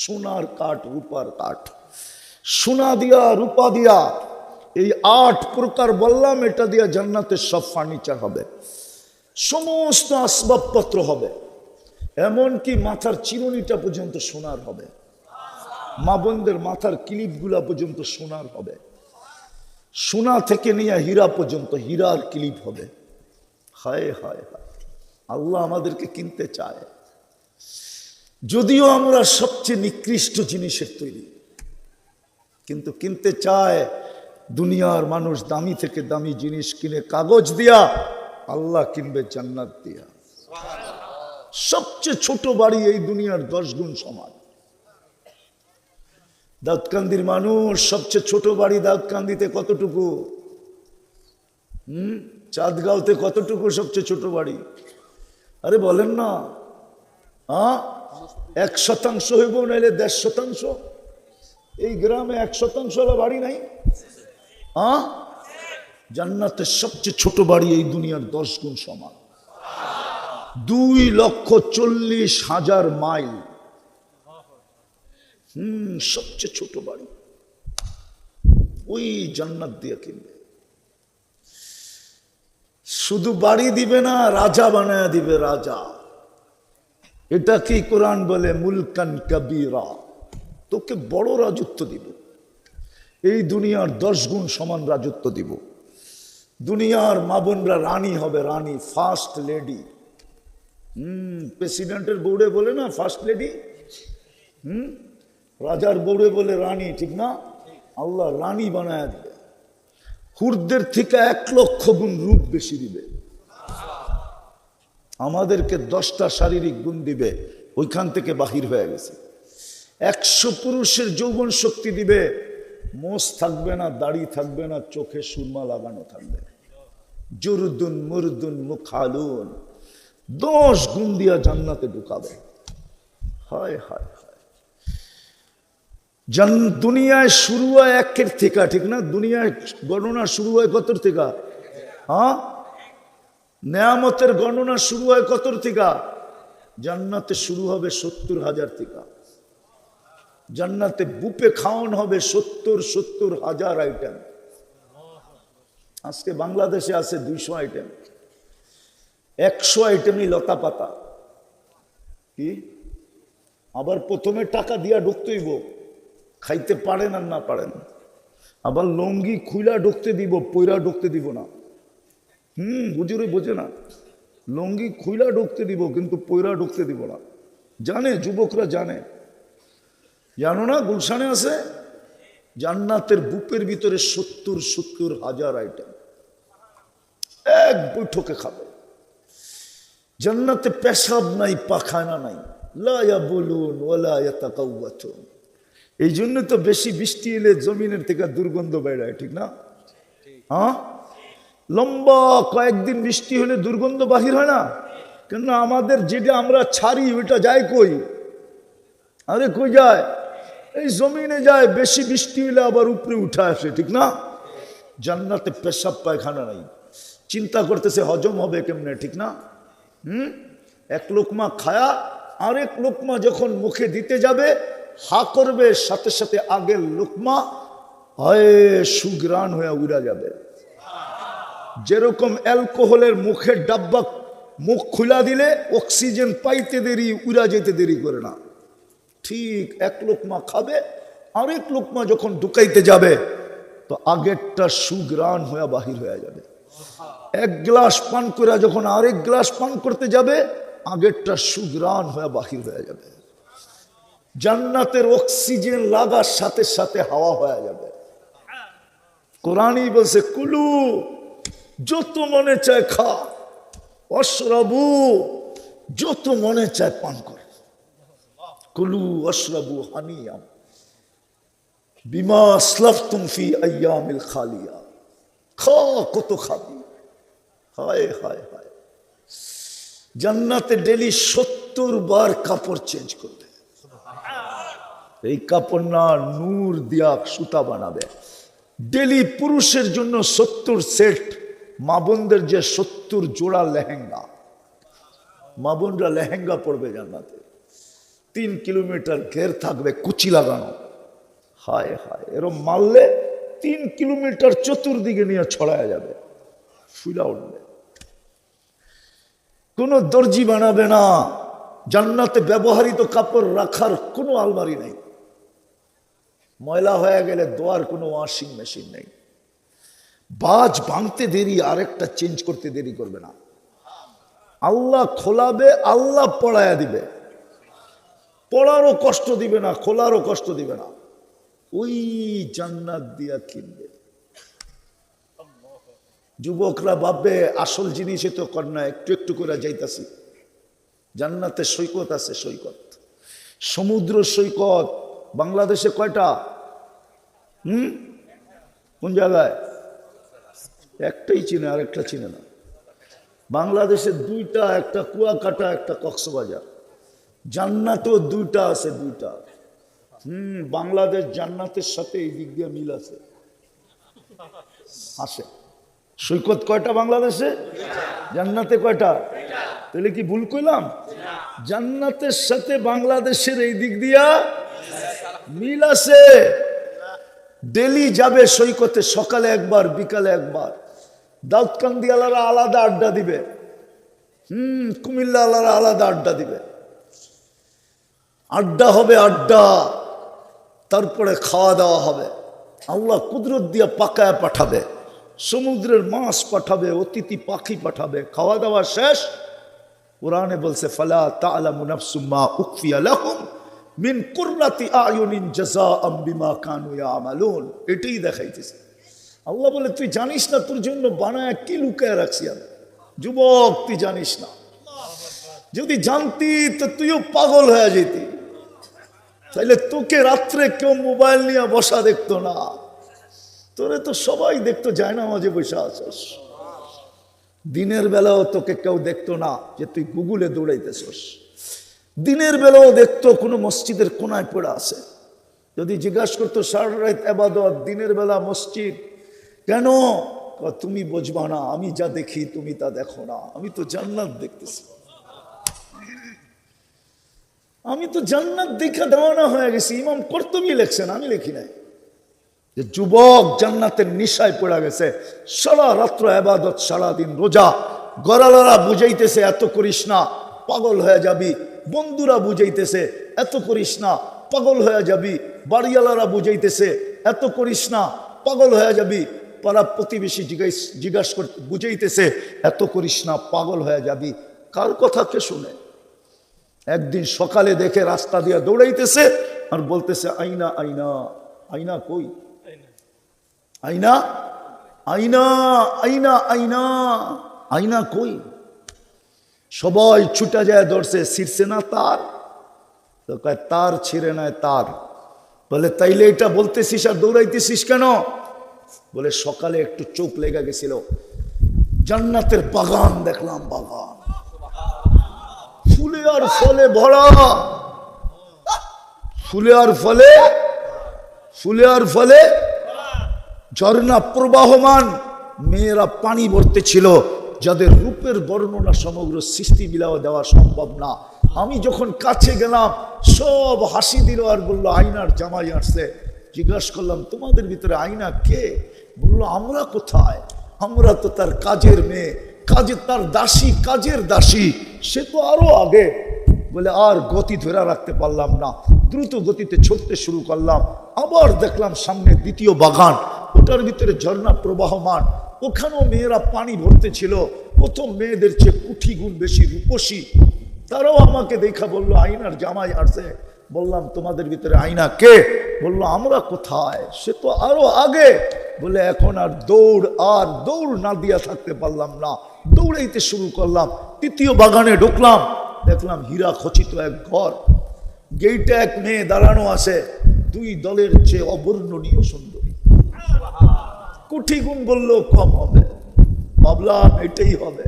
সোনার কাঠ, রূপার কাঠ, সোনা দিয়া, রূপা দিয়া, এই 8 প্রকার বললাম, এটা দিয়া জান্নাতের সব ফার্নিচার হবে, সমস্ত আসবাবপত্র হবে, এমনকি মাথার চিরুনিটা পর্যন্ত সোনার হবে, মা বোনদের মাথার ক্লিপগুলা পর্যন্ত সোনার হবে, সোনা থেকে নিয়ে হীরা পর্যন্ত হীরার ক্লিপ হবে। হায় হায় হায়, আল্লাহ আমাদেরকে কিনতে চায়, যদিও আমরা সবচেয়ে নিকৃষ্ট জিনিসের তৈরি, কিন্তু কিনতে চায়। দুনিয়ার মানুষ দামি থেকে দামি জিনিস কিনে কাগজ দিয়া, আল্লাহ কিনবে জান্নাত দিয়া। সবচেয়ে ছোট বাড়ি এই দুনিয়ার 10 গুণ সমান। দাউদকান্দির মানুষ সবচেয়ে ছোট বাড়ি দাউদকান্দিতে কতটুকু? চাঁদগাঁওতে কতটুকু সবচেয়ে ছোট বাড়ি? আরে বলেন না, 1% হইব, নাইলে 1.5%। এই গ্রামে 1% বাড়ি নাই। জান্নাতের সবচেয়ে ছোট বাড়ি এই দুনিয়ার 10 গুণ সমান। 2,40,000 মাইল, সবচেয়ে ছোট বাড়ি। ওই জান্নাত দিয়ে কিনবে। শুধু বাড়ি দিবে না, রাজা বানায় দিবে, রাজা। এটা কি কোরআন বলে? মুলকান কবীরা, তোকে বড় রাজত্ব দিব, এই দুনিয়ার 10 গুণ সমান রাজত্ব দিব। দুনিয়ার মা বোনরা রানী হবে, রানী, ফার্স্ট লেডি। প্রেসিডেন্টের বউরে বলে না ফার্স্ট লেডি, রাজার বউরে বলে রানী, ঠিক না? আল্লাহ রানী বানায় দিবে, হুরদের থেকে 1,00,000 গুণ রূপ বেশি দিবে। আমাদেরকে 10টা শারীরিক গুণ দিবে, ওইখান থেকে বাহির হয়ে গেছে। 100 পুরুষের যৌবন শক্তি দিবে, মোষ থাকবে না, দাড়ি থাকবে না, চোখে সুরমা লাগানো থাকবে। জুরদুন মুরদুন মুখালুন, 10 গুণ দিয়া জান্নাতে ঢুকাবে। হায় হায় হায়। দুনিয়ায় শুরু হয় 1 থেকে, ঠিক না? দুনিয়ায় গণনা শুরু হয় কত থেকে? হ্যাঁ, নেয়ামতের গণনা শুরু হয় কত থেকে? জান্নাতে শুরু হবে 70,000 থেকে। জান্নাতে বুপে খাওয়ান হবে 70,000 আইটেম। আজকে বাংলাদেশে আছে 200 আইটেম, 100 আইটেমই লতা পাতা। কি আবার প্রথমে টাকা দিয়া ঢুকতেইব, খাইতে পারেন আর না পারেন। আবার লঙ্গি খুইলা ঢুকতে দিব, পয়রা ঢুকতে দিব না। হুজুরে বোঝে না, লঙ্গি খুইলা ঢুকতে দিব কিন্তু পয়রা ঢুকতে দিব না। জানে, যুবকরা জানে। জানো না গুলশানে আছে জান্নাতের বুকের ভিতরে 70,000 আইটেম, এক বৈঠকে খাবে। জান্নাতে পেশাব নাই, পাখানা নাই, লা ইয়াবুলুন ওয়ালা ইয়াতাকাওয়াতুন। এই জন্য তো বেশি বৃষ্টি এলে জমিনের থেকে দুর্গন্ধ বেড়ায়, ঠিক না? হ্যাঁ, লম্বা কয়েকদিন বৃষ্টি হলে দুর্গন্ধ বাহির হয় না কেন? আমাদের যেটা আমরা ছাড়ি ওইটা যায় কই? আরে কই যায়? এই জমিনে যায়। বেশি বৃষ্টি হলে আবার উপরে উঠে আসে, ঠিক না? জান্নাতে পেশাব পায়খানা নাই। চিন্তা করতেছে হজম হবে কেমনে, ঠিক না? এক লোকমা খায়া আরেক লোকমা যখন মুখে দিতে যাবে, হা করবে, সাথে সাথে আগের লোকমা হয় সুগ্রাণ হয়ে উড়া যাবে। যেরকম অ্যালকোহলের মুখের ডাব্বা মুখ খুলা দিলে অক্সিজেন পাইতে দেরি, উড়া যেতে দেরি করে না, ঠিক এক লোকমা খাবে, আরেক লোকমা যখন ঢুকাইতে যাবে তো আগেরটা সুগ্রাণ হয়ে বাহির হয়ে যাবে। এক গ্লাস পান করে যখন আরেক গ্লাস পান করতে যাবে, আগেরটা সুগ্রাণ হয়ে বাহির হয়ে যাবে। জান্নাতের অক্সিজেন লাগার সাথে সাথে হাওয়া হয়ে যাবে। কোরআনই বলছে কুলু, যত মনে চায় খা, অশরাবু, যত মনে চায় পান কর। কুলু অশরাবু হানিয়াম বিমা আসলাফতুম ফি আইয়ামিল খালিয়া। খা, কত খাবি। হায় হায় হায়। জান্নাতে ডেলি 70 বার কাপড় চেঞ্জ করবে। এই কাপড় না নূর দিয়া সুতা বানাবে। ডেলি পুরুষের জন্য 70 সেট, মা বোনদের যে 70 জোড়া লেহেঙ্গা, মা বোনরা লেহেঙ্গা পরবে জান্নাতে। 3 কিলোমিটার ঘের থাকবে, কুচি লাগানো। হায় হায়, এরম মারলে 3 কিলোমিটার চতুর্দিকে নিয়ে ছড়ায় যাবে, ফুলা উঠবে। কোন দর্জি বানাবে না। জান্নাতে ব্যবহৃত কাপড় রাখার কোনো আলমারি নেই। ময়লা হয়ে গেলে ধোয়ার কোনো ওয়াশিং মেশিন নেই। বাজ ভাঙতে দেরি, আরেকটা চেঞ্জ করতে দেরি করবে না। আল্লাহ খোলাবে, আল্লাহ পড়ায়া দিবে। পড়ারও কষ্ট দিবে না, খোলারও কষ্ট দিবে না। ওই জান্নাত দিয়া কিনবে। যুবকরা ভাববে আসল জিনিসে তো কর না, একটু একটু করে যাইতাছি। জান্নাতে সৈকত আছে, সৈকত, সমুদ্র সৈকত। বাংলাদেশে কয়টা? কোন জায়গায়? একটাই চিনে, আরেকটা চিনে না। বাংলাদেশে 2টা, একটা কুয়াকাটা, একটা কক্সবাজার। জান্নাতেও 2টা আছে, 2টা। বাংলাদেশ জান্নাতের সাথে এই দিক দিয়ে মিল আছে, আসে। সৈকত কয়টা বাংলাদেশে? জান্নাতে কয়টা? তাহলে কি ভুল কইলাম? জান্নাতের সাথে বাংলাদেশের এই দিক দিয়া মিল আছে। ডেলি যাবে সৈকতে, সকালে একবার, বিকালে একবার। দাউদকান্দি আলারা আলাদা আড্ডা দিবে, কুমিল্লা আলারা আলাদা আড্ডা দিবে। আড্ডা হবে, আড্ডা, তারপরে খাওয়া দাওয়া হবে। আল্লাহ কুদরত দিয়া পাকায় পাঠাবে, সমুদ্রের মাছ পাঠাবে, অতিথি পাখি পাঠাবে। খাওয়া দাওয়া শেষ, কোরআনে বলছে ফালা তা'লামু নাফসুম মা উখফিয়া লাহুম মিন কুররাতি আয়ুনিন জাযাআম বিমা কানু ইয়ামালুন। এটাই দেখাইতেছে। আল্লাহ বলে তুই জানিস না তোর জন্য বানায় কি লুকায় রাখছি আমি। যুবক, তুই জানিস না। যদি জানতি তো তুইও পাগল হয়ে যেতি। তাইলে তোকে রাত্রে কেউ মোবাইল নিয়ে বসা দেখতো না, তোরে তো সবাই দেখতো যায় না, মাঝে বসে আছিস। দিনের বেলাও তোকে কেউ দেখতো না যে তুই গুগলে দৌড়াইতেছস, দিনের বেলাও দেখতো কোনো মসজিদের কোনায় পড়ে আছে। যদি জিজ্ঞাসা করতো সারা রাত ইবাদত, দিনের বেলা মসজিদ কেন, তুমি বুঝবা না, আমি যা দেখি তুমি তা দেখো না, আমি তো জান্নাত দেখতেছি, আমি তো জান্নাত দেখা দেওয়ানা হয়ে গেছি। ইমাম কর্তুবী লেখছেন, আমি লিখি নাই, যে যুবক জান্নাতের নিশায় পড়ে গেছে, সারা রাত্র ইবাদত, সারাদিন রোজা। গরালারা বুঝাইতেছে এত করিস না, পাগল হয়ে যাবি। বন্ধুরা বুঝাইতেছে এত করিস না, পাগল হয়ে যাবি। বাড়িওয়ালারা বুঝাইতেছে এত করিস না, পাগল হয়ে যাবি। পাড়া প্রতিবেশী জিজ্ঞাসা করতে বুঝাইতেছে এত করিস না, পাগল হয়ে যাবি। কার কথা কে শুনে? একদিন সকালে দেখে রাস্তা দিয়ে দৌড়াইতেছে আর বলতেছে আইনা আইনা। আইনা কই? আইনা আইনা আইনা আইনা আইনা কই? সবাই ছুটা যায় ধরছে, ছিঁড়ছে না তার? তো কয় তার ছিঁড়ে নাই তার। বলে তাইলে এটা বলতেছিস আর দৌড়াইতেছিস কেন? বলে সকালে একটু চোখ লেগে গেছিল, জান্নাতের বাগান দেখলাম, বাগান ফুলে আর ফলে ভরা, ফুলে আর ফলে, ফুলে আর ফলে ঝর্ণা প্রবাহমান, মেয়েরা পানি ভরতে ছিল, যাদের রূপের বর্ণনা সমগ্র সৃষ্টি মিলাও দেওয়া সম্ভব না। আমি যখন কাছে গেলাম সব হাসি দিল আর বললো আয়নার জামাই আসছে। জিজ্ঞাসা করলাম তোমাদের ভিতরে আয়না কে? বললো আমরা কোথায়, আমরা তো তার কাজের মেয়ে, কাজের তার দাসী, কাজের দাসী। সে তো আরো আগে। বলে আর গতি ধরে রাখতে পারলাম না, দ্রুত গতিতে ছুটতে শুরু করলাম। আবার দেখলাম সামনে দ্বিতীয় বাগান, ওটার ভিতরে ঝর্ণা প্রবাহমান, ওখানেও মেয়েরা পানি ভরতে ছিল। প্রথম মেয়েদের চেয়ে কোটি গুণ বেশি রূপসী। তারাও আমাকে দেখা বললো আয়নার জামাই আসছে। বললাম তোমাদের ভিতরে আয়না কে? বললো আমরা কোথায়, সে তো আরো আগে। বলে এখন আর দৌড় না দিয়া থাকতে পারলাম না, দৌড়াইতে শুরু করলাম। তৃতীয় বাগানে ঢুকলাম, দেখলাম হীরা খচিত এক ঘর, গেইটে এক মেয়ে দাঁড়ানো আছে, দুই দলের চেয়ে অবর্ণনীয় সুন্দরী। কোটি গুণ বললো কম হবে। ভাবলাম এটাই হবে,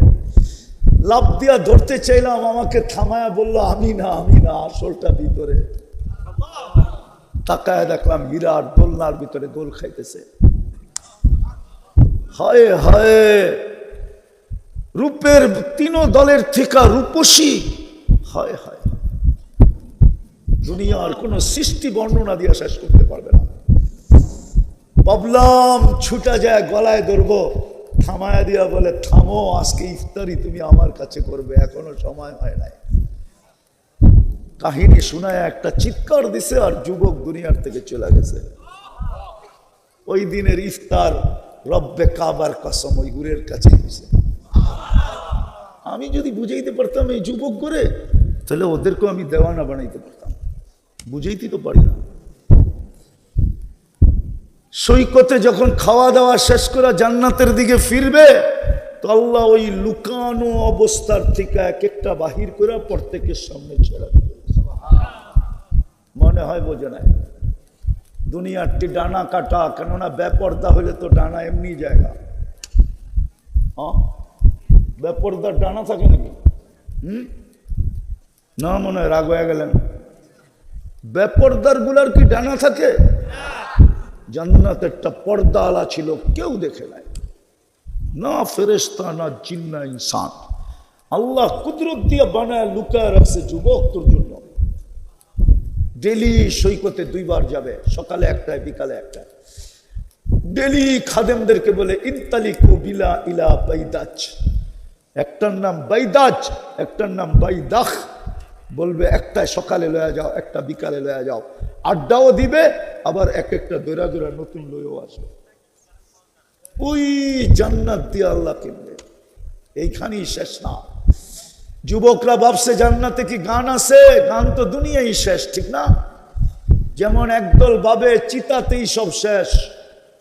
লাভ দিয়া ধরতে চাইলাম, আমাকে থামায়া বললো আমি না, আমি না, আসলটা ভিতরে। তাকায় দেখলাম হীরার দোলনার ভিতরে দোল খাইতেছে। হায় হায়, রূপের তিন দলের থেকে রূপসী। হায় হায়, দুনিয়ার কোন সৃষ্টি বর্ণনা দিয়ে শেষ করতে পারবে না। ভাবলাম ছুটা যায়, গলায় ধরবো, থামায়া দিয়া বলে থামো, আজকে ইফতারি তুমি আমার কাছে করবে, এখনো সময় হয় নাই। কাহিনী শোনায় একটা চিৎকার দিছে আর যুবক দুনিয়ার থেকে চলে গেছে। ওই দিনের ইফতার রব্বে কাবার কসম ওই গুরের কাছে গেছে। আমি যদি বুঝাইতে পারতাম এই যুবক করে, তাহলে ওদেরকেও আমি দেওয়ানা বানাইতে পারতাম। বুঝাইতে তো পারি না। সৈকতে যখন খাওয়া দাওয়া শেষ করা জান্নাতের দিকে ফিরবে, তো আল্লাহ ওই লুকানো অবস্থার থেকে এক একটা বাহির করে প্রত্যেকের সামনে ছেড়ে দিবে। মনে হয় বোঝে না দুনিয়ারটি ডানা কাটা, কেননা বেপর্দা হলে তো ডানা এমনি জায়গা। বেপর্দার ডানা থাকে নাকি? না, মনে হয় রাগ হয়ে গেলেন। বেপর্দার গুলার কি ডানা থাকে? জান্নাত একটা পর্দা আলা ছিল, কেউ দেখে নাই, না ফেরেশতা না জিন না ইনসান। আল্লাহ কুদরত দিয়ে বানায় লুকায় রাখছে যুবক তোর জন্য। ডেলি সৈকতে দুইবার যাবে, সকালে একটায় বিকালে একটায়। ডেলি খাদেমদেরকে বলে ইনতালিকু বিলা ইলা বাইদাজ, একটার নাম বাইদাজ, একটার নাম বাইদাখ। বলবে একটায় সকালে লয়া যাও, একটা বিকালে লয়া যাও। আড্ডাও দিবে, আবার এক একটা দৈরা দৈরা নতুন লয়েও আসবে। ওই জান্নাত দিয়ে আল্লাহ কিনবে, এইখানেই শেষ না। যুবকরা ভাবছে জান্নাতে কি গান আছে? গান তো দুনিয়াই শেষ, ঠিক না? যেমন একদল ভাবে চিতাতেই সব শেষ,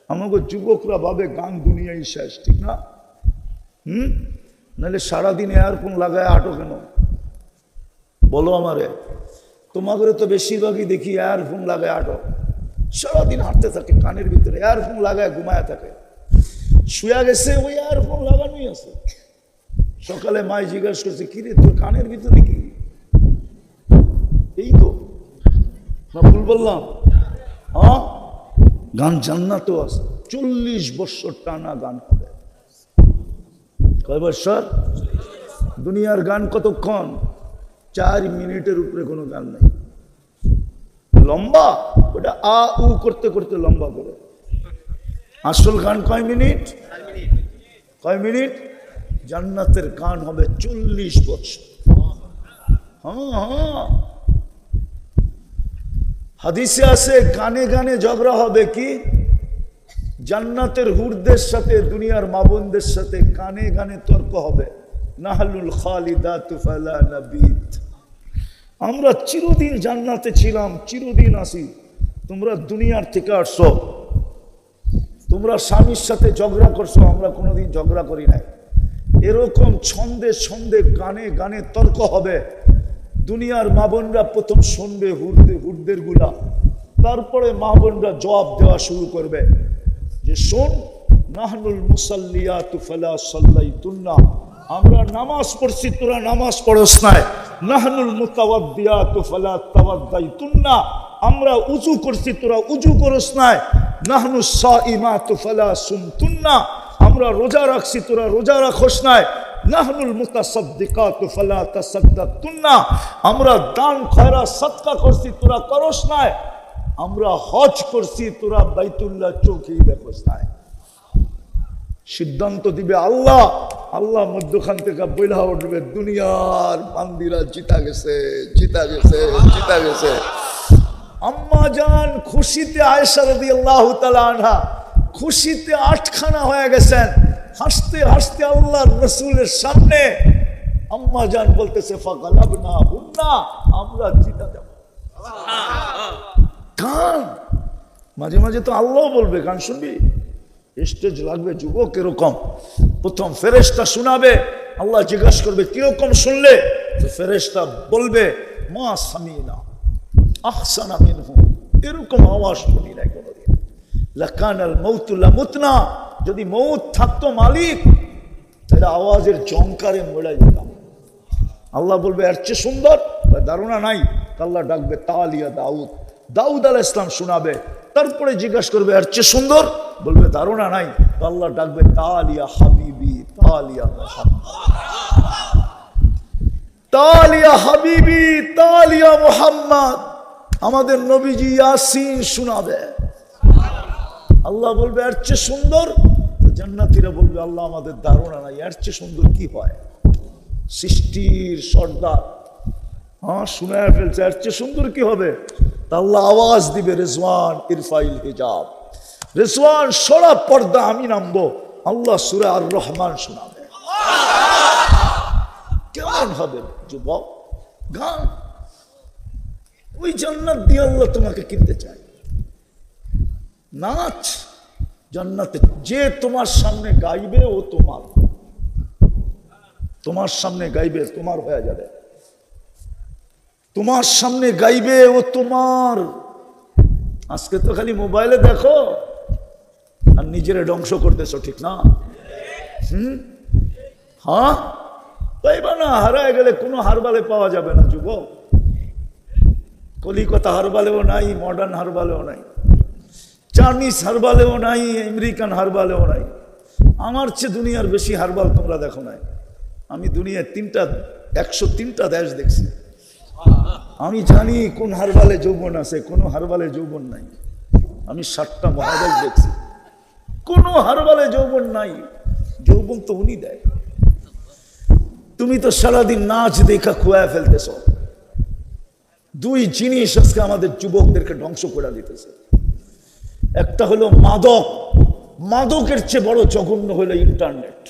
আমাকে যুবকরা ভাবে গান দুনিয়াই শেষ, ঠিক না? নাহলে সারাদিন এয়ারফোন লাগায় আটো কেন? বলো আমারে, তোমাকে তো বেশিরভাগই দেখি এয়ারফোন লাগায় আটো, সারাদিন হাঁটতে থাকে, কানের ভিতরে এয়ারফোন লাগায় ঘুমায় থাকে। শুয়া গেছে ওই এয়ারফোন লাগানোই আছে। সকালে মাই জিজ্ঞাসা করছে, কিরে তোর কানের ভিতরে কি? এই তো না, ভুল বললাম? হ্যাঁ, গান জান্নাতও আছে। 40 বছর টানা গান হবে। কয় বছর? দুনিয়ার গান কতক্ষণ? 4 মিনিটের উপরে কোনো গান নেই। লম্বা, ওটা আ উ করতে করতে লম্বা করে। আসল গান কয় মিনিট? কয় মিনিট? জান্নাতের গান হবে 40 বছর। হ্যাঁ, হাদিসে আছে গানে গানে ঝগড়া হবে। কি? জান্নাতের হুরদের সাথে দুনিয়ার মাবনদের সাথে গানে গানে তর্ক হবে। নাহলুল খালিদাতু ফালা নাবিত। আমরা চিরদিন জান্নাতে ছিলাম, চিরদিন আসি। তোমরা দুনিয়ার থেকে আসছো, তোমরা স্বামীর সাথে ঝগড়া করছো, আমরা কোনোদিন ঝগড়া করি নাই। এরকম ছন্দে ছন্দে গানে গানে তর্ক হবে। দুনিয়ার মা বোনরা প্রথম শুনবে হুরদের গুলা, তারপরে মা বোনরা জবাব দেওয়া শুরু করবে যে শোন, নাহনুল মুসাল্লিয়াতু ফালা সাল্লাইতুন্না, আমরা নামাজ পড়ছি তোরা নামাজ পড়স নাই। নাহনুল মুতাওয়াদ্দিয়াতু ফালা তাওয়াদ্দাইতুন্না, আমরা উযু করছি তোরা উযু করস নাই। নাহনু সাইমাতু ফালা সুমতুন্না, আমরা রোজা রাখছি তোরা রোজা রাখস নাই। নাহনুল মুতাসাদ্দিকাতু ফালা তাসাদ্দাকতুন্না, আমরা দান খয়রাত সাদকা করছি তোরা করস নাই। আমরা হজ করছি তোরা বাইতুল্লাহ চৌকি দেখস নাই। সিদ্ধান্ত দিবে আল্লাহ। আল্লাহ মধ্যখান থেকে বইলা উঠবে, দুনিয়ার বান্দিরা জিতা গেছে, জিতা গেছে, জিতা গেছে। আম্মা জান খুশিতে, আয়েশা রাদিয়াল্লাহু তাআলা আনহা খুশিতে আটখানা হয়ে গেছেন। হাসতে হাসতে আল্লাহর রাসূলের সামনে আম্মা জান বলতেছে, ফাগালাবনা হুন্না, আমরা জিতা যাব। গান মাঝে মাঝে তো আল্লাহ বলবে, গান শুনবি? স্টেজ লাগবে যুবক এরকম। প্রথম ফেরেশতা শোনাবে, আল্লাহ জিজ্ঞাসা করবে কিরকম শুনলে? তো ফেরেশতা বলবে, মা সামিনা আহসানা মিনহু, এরকম আওয়াজ শুনি নাই কোনোদিন। লাকানাল মাউতু লামুতনা, যদি মৌত থাকতো মালিক, তাহলে আওয়াজের জংকারে মরে যেতাম। আল্লাহ বলবে এর চেয়ে সুন্দর ধারণা নাই। আল্লাহ ডাকবে তালিয়া দাউদ, দাউদ আলাইহিস সালাম শোনাবে। তারপরে জিজ্ঞাসা করবে এর চেয়ে সুন্দর, বলবে ধারণা নাই। আল্লাহ ডাকবে তালিয়া হাবিবি, তালিয়া মুহাম্মদ, তালিয়া হাবিবি, তালিয়া মুহাম্মদ। আমাদের নবীজি ইয়াসিন শোনাবে। আল্লাহ বলবে এর চেয়ে সুন্দর। জান্নাতীরা বলবে আল্লাহ আমাদের ধারণা নাই, এর চেয়ে সুন্দর কি হয়? সৃষ্টির সর্দার, হ্যাঁ শুনায় ফেলছে, এর চেয়ে সুন্দর কি হবে? তা আল্লাহ আওয়াজ দিবে, রেজওয়ান ইরফাইল হিজাব, রেজওয়ান সরা পর্দা, আমি নামবো। আল্লাহ সূরা আর রহমান শোনাবে। কেমন হবে যুবক? গান। ওই জান্নাত দিয়ে আল্লাহ তোমাকে কিনতে চায়। নাচ জান্নাতে, যে তোমার সামনে গাইবে ও তোমার, তোমার সামনে গাইবে তোমার হয়ে যাবে। তোমার সামনে গাইবে ও তোমার। আজকে তো খালি মোবাইলে দেখো আর নিজেরে ধ্বংস করতেছো, ঠিক না? হ্যাঁ, পাইবা না। হারায় গেলে কোনো হারবালে পাওয়া যাবে না যুবক। কলিকাতা হারবালেও নাই, মডার্ন হারবালেও নাই, চাইনিজ হারবালেও নাই, আমেরিকান হারবালেও নাই। আমার চেয়ে দুনিয়ার বেশি হারবাল তোমরা দেখো নাই। আমি দুনিয়ার 103টা দেশ দেখছি। আমি জানি কোন হারবালে যৌবন আছে, কোন হারবালে যৌবন নাই। আমি 7টা মহাদেশ দেখছি, কোন হারবালে যৌবন নাই। যৌবন তো উনি দেয়। তুমি তো সারাদিন নাচ দেখা খুয়ায় ফেলতেছ। 2 জিনিস আজকে আমাদের যুবকদেরকে ধ্বংস করে দিতেছে। একটা হলো মাদক, মাদকের চেয়ে বড় জঘন্য হলো ইন্টারনেট।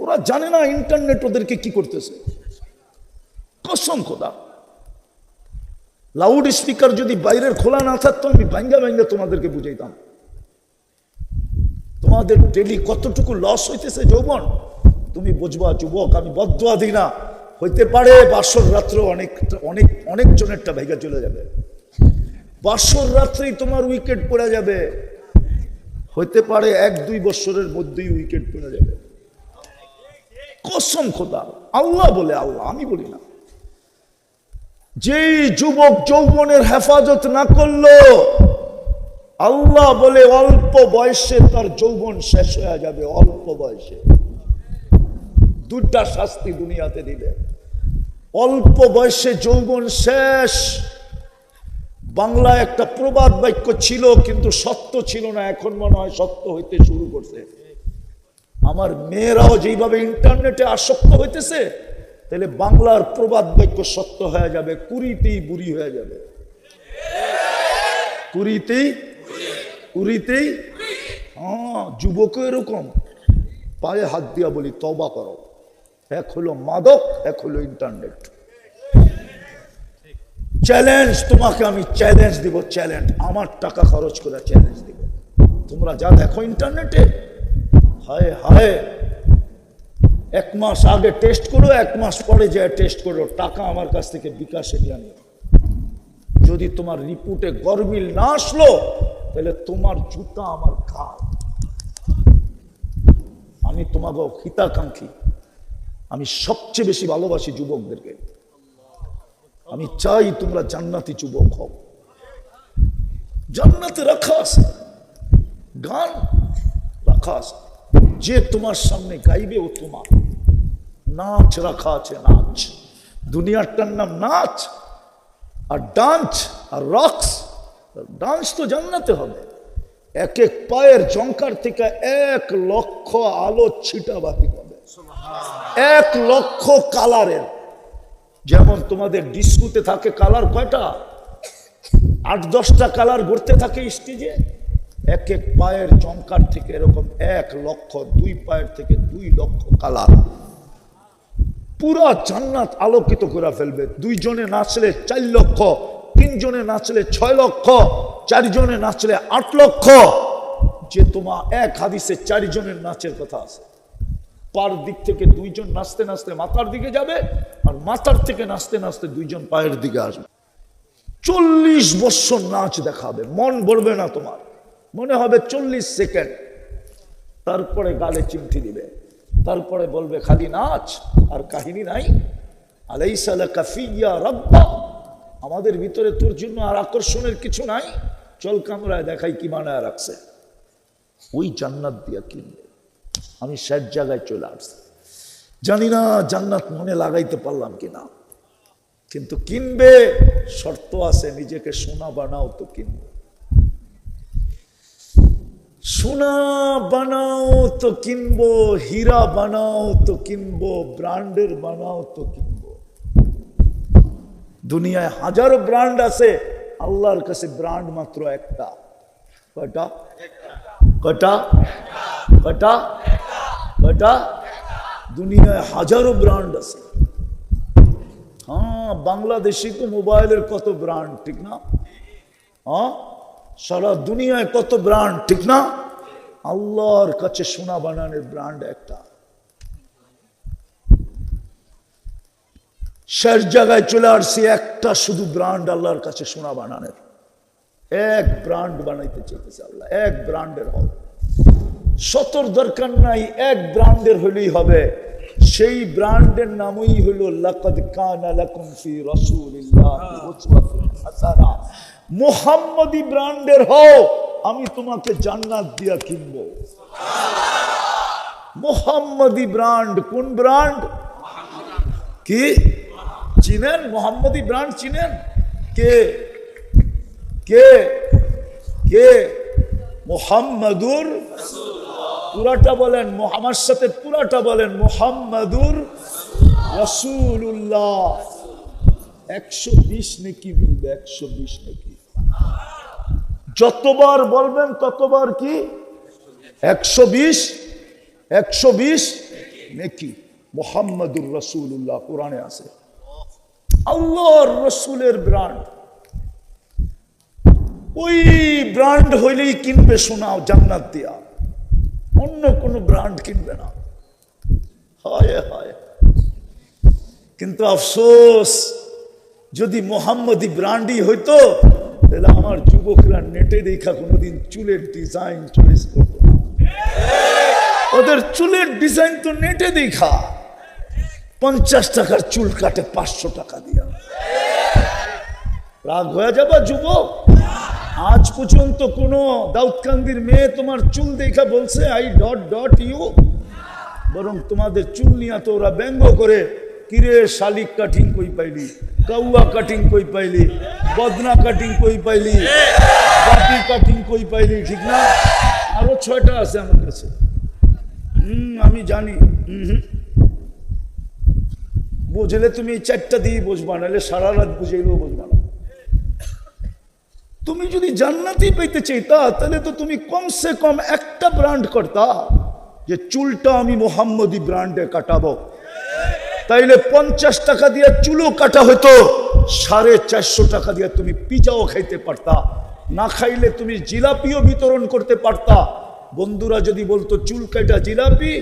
ওরা জানে না ইন্টারনেট ওদেরকে কি করতেছে। কসম খোদা, লাউড স্পিকার যদি বাইরের খোলা না থাকতো আমি ভাঙ্গা ভাঙ্গা তোমাদেরকে বুঝাইতাম। তোমাদের ডেলি কতটুকু লস হইতেছে যৌবন তুমি বুঝবা যুবক। আমি বদদুয়া দিই না, হইতে পারে বাসর রাত্রে অনেক জনেরটা ভাইগা চলে যাবে। বাসর রাত্রেই তোমার উইকেট পড়ে যাবে। হইতে পারে 1-2 বছরের মধ্যেই উইকেট পড়ে যাবে। কসম খোদা, আল্লাহ বলে, আল্লাহ, আমি বলি না। যেই যুবক যৌবনের হেফাজত না করলো, আল্লাহ বলে অল্প বয়সে তার যৌবন শেষ হয়ে যাবে। অল্প বয়সে দুটা শাস্তি দুনিয়াতে দিবে। অল্প বয়সে যৌবন শেষ। বাংলায় একটা প্রবাদ বাক্য ছিল, কিন্তু সত্য ছিল না, এখন মনে হয় সত্য হইতে শুরু করছে। আমার মেয়েরাও যেইভাবে ইন্টারনেটে আসক্ত হইতেছে, তাহলে বাংলার প্রবাদ বাক্য সত্য হয়ে যাবে, কুড়িতেই বুড়ি হয়ে যাবে। কুড়িতেই হ্যাঁ, যুবকও এরকম। পায়ে হাত দিয়া বলি, তওবা করো। এক হলো মাদক, এক হলো ইন্টারনেট। চ্যালেঞ্জ, তোমাকে আমি চ্যালেঞ্জ দিব, চ্যালেঞ্জ, আমার টাকা খরচ করে চ্যালেঞ্জ দিব। তোমরা যা দেখো ইন্টারনেটে, হায় হায়, 1 মাস আগে টেস্ট করো, 1 মাস পরে যে টেস্ট করো, টাকা আমার কাছ থেকে বিকাশে নিয়ে নিও। যদি তোমার রিপোর্টে গরমিল না আসলো, তাহলে তোমার জুতা আমার ঘাট। আমি তোমাকে হিতাকাঙ্ক্ষী, আমি সবচেয়ে বেশি ভালোবাসি যুবকদেরকে। আমি চাই তোমরা জান্নাতি যুবক হও। জান্নাতে রাখা আছে, গান রাখা আছে, যে তোমার সামনে গাইবে ও তোমার। নাচ রাখা আছে, নাচ। দুনিয়াটার নাম নাচ আর ডান্স আর রক্স। ডান্স তো জান্নাতে হবে। এক এক পায়ের জঙ্কার থেকে 1 লক্ষ আলো ছিটা বাকি হবে, 1 লক্ষ কালারের। যেমন তোমাদের ডিস্কোতে থাকে কালার কয়টা, 8-10টা কালার ঘুরতে থাকে স্টেজে। এক এক পায়ের জঙ্কার থেকে এরকম 1 লক্ষ, 2 পায়ের থেকে 2 লক্ষ কালার। পুরা জান্নাত আলোকিত করে ফেলবে। 2 জনে নাচলে 4 লক্ষ, 3 জনে নাচলে 6 লক্ষ, 4 জনে নাচলে 8 লক্ষ। যে তোমার এক হাদিসে 4 জনের নাচের কথা আছে। পার দিক থেকে 2 জন নাচতে নাচতে মাথার দিকে যাবে, আর মাথার থেকে নাচতে নাচতে 2 জন পায়ের দিকে আসবে। 40 বছর নাচ দেখাবে, মন ভরবে না তোমার, মনে হবে 40 সেকেন্ড। তারপরে গালে চিমটি দিবে, তারপরে বলবে খালি নাচ আর কাহিনী নাই। আলাইসা লাকা ফিয়া রাব্বা, আমাদের ভিতরে তোর জন্য আর আকর্ষণের কিছু নাই, চল কামরায় দেখাই কি বানায় রাখছে। ওই জান্নাত দিয়া কিনবে। আমি শেষ জায়গায় চলে আসছি, জানি না জান্নাত মনে লাগাইতে পারলাম কিনা, কিন্তু কিনবে। শর্ত আছে, নিজেকে সোনা বানাও তো কিনবে। সোনা বানাও তো কিনবো, হীরা বানাও তো কিনবো, ব্র্যান্ডের বানাও তো কিনবো। দুনিয়ায় হাজারো ব্র্যান্ড আছে, আল্লাহর কাছে ব্র্যান্ড মাত্র একটা। কয়টা? কয়টা? কয়টা? কয়টা? দুনিয়ায় হাজারো ব্র্যান্ড আছে। হ্যাঁ, বাংলাদেশি তো মোবাইলের কত ব্র্যান্ড, ঠিক না? হ্যাঁ, সারা দুনিয়ায় কত ব্র্যান্ড, ঠিক না? আল্লাহর কাছে সোনা বানানোর ব্র্যান্ড একটা। শেষ জায়গায় চলে আসছি, একটা শুধু ব্র্যান্ড আল্লাহর কাছে সোনা বানানোর। এক ব্র্যান্ড বানাইতে চাইতেছে আল্লাহ, এক ব্র্যান্ডের হবে। শতর দরকার নাই, এক ব্র্যান্ডের হলেই হবে। সেই ব্র্যান্ডের নামই হলো লাকাদ কানা লাকুম ফি রাসূলিল্লাহি উসওয়াতুন হাসানাহ। মুহাম্মদি ব্র্যান্ডের হও, আমি তোমাকে জান্নাত দিয়া কিনবো। মুহাম্মদি ব্র্যান্ড। কোন ব্র্যান্ড? কি চিনেন? মুহাম্মদি ব্র্যান্ড চিনেন? কে কে কে? মুহাম্মাদুর পুরাটা বলেন, আমার সাথে পুরাটা বলেন, মুহাম্মাদুর রাসূলুল্লাহ। 120 নেকি মিলবে, 120 নেকি। যতবার বলবেন ততবার কি? 120 120 নেকি। মুহাম্মাদুর রাসূলুল্লাহ কোরআনে আছে। আল্লাহর রাসূলের ব্র্যান্ড। ওই ব্র্যান্ড হইলেই কিনবে সোনা জান্নাত দিয়া, অন্য কোনো ব্র্যান্ড কিনবে না। হায় হায়। কিন্তু আফসোস, যদি মোহাম্মদী ব্র্যান্ডই হইতো, তাহলে আমার যুবকরা নেটে দেখা কোনোদিন চুলের ডিজাইন চয়েস করতো না। ওদের চুলের ডিজাইন তো নেটে দেখা, 50 টাকার চুল কাটে 500 টাকা দিয়া। রাগ হয়ে যাবা যুবক? আজ পর্যন্ত কোন দাউদকান্দির মেয়ে তোমার চুল দেখা বলছে আই ডট ডট ইউ? বরং তোমাদের চুল নিয়ে তো ওরা ব্যঙ্গ করে, কিরে শালিক কাটিং কই পাইলি, কাউয়া কাটিং কই পাইলি, বদনা কাটিং কই পাইলি, বাটি কাটিং কই পাইলি, ঠিক না? আরো 6টা আছে আমার কাছে, আমি জানি। বুঝলে তুমি 4টা দিয়ে বুঝবা, নাহলে সারা রাত বুঝাইলেও বুঝবা না। তুমি যদি জান্নাতি পেতে চাইতা তাহলে তো তুমি কমসে কম একটা ব্র্যান্ড করতা, যে চুলটা আমি মোহাম্মদী ব্র্যান্ডে কাটাবো। তাইলে 50 টাকা দিয়ে চুলও কাটা হতো, 450 টাকা দিয়ে তুমি পিজাও খাইতে পারতা, না খাইলে তুমি জিলাপিও বিতরণ করতে পারতা। বন্ধুরা যদি বলতো চুল কাটা জিলাপি,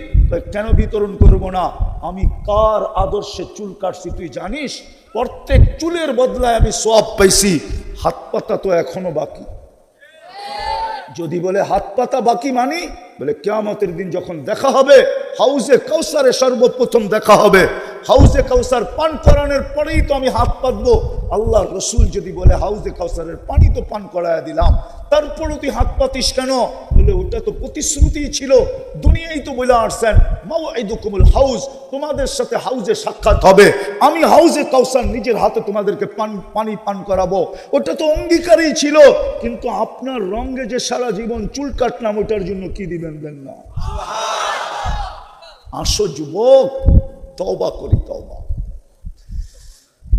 কেন বিতরণ করব না? আমি কার আদর্শে চুল কাটছি তুই জানিস? প্রত্যেক চুলের বদলায় আমি সওয়াব পাইছি। হাত পাতা তো এখনো বাকি। যদি বলে হাত পাতা বাকি মানি, বলে কিয়ামতের দিন যখন দেখা হবে হাউজে কাউসারে সর্বপ্রথম দেখা হবে, হাউজে কাউসার পান করানোর পরেই তো আমি হাত পাতবো। আল্লাহ রসুল যদি বলে হাউজে কাউসারের পানি তো পান করায় দিলাম, তারপরও তুই হাত পাতিস কেন? বলে ওটা তো প্রতিশ্রুতি ছিল, দুনিয়ায় তো বলে আসছেন মাওইদুকুমুল হাউজ, তোমাদের সাথে হাউজে সাক্ষাৎ হবে, আমি হাউজে কাউসার নিজের হাতে তোমাদেরকে পানি পান করাবো। ওটা তো অঙ্গীকারই ছিল। কিন্তু আপনার রঙে যে সারা জীবন চুল কাটলাম, ওটার জন্য কি দিবেন? দেন না। আসো যুবক, তওবা করি, তওবা।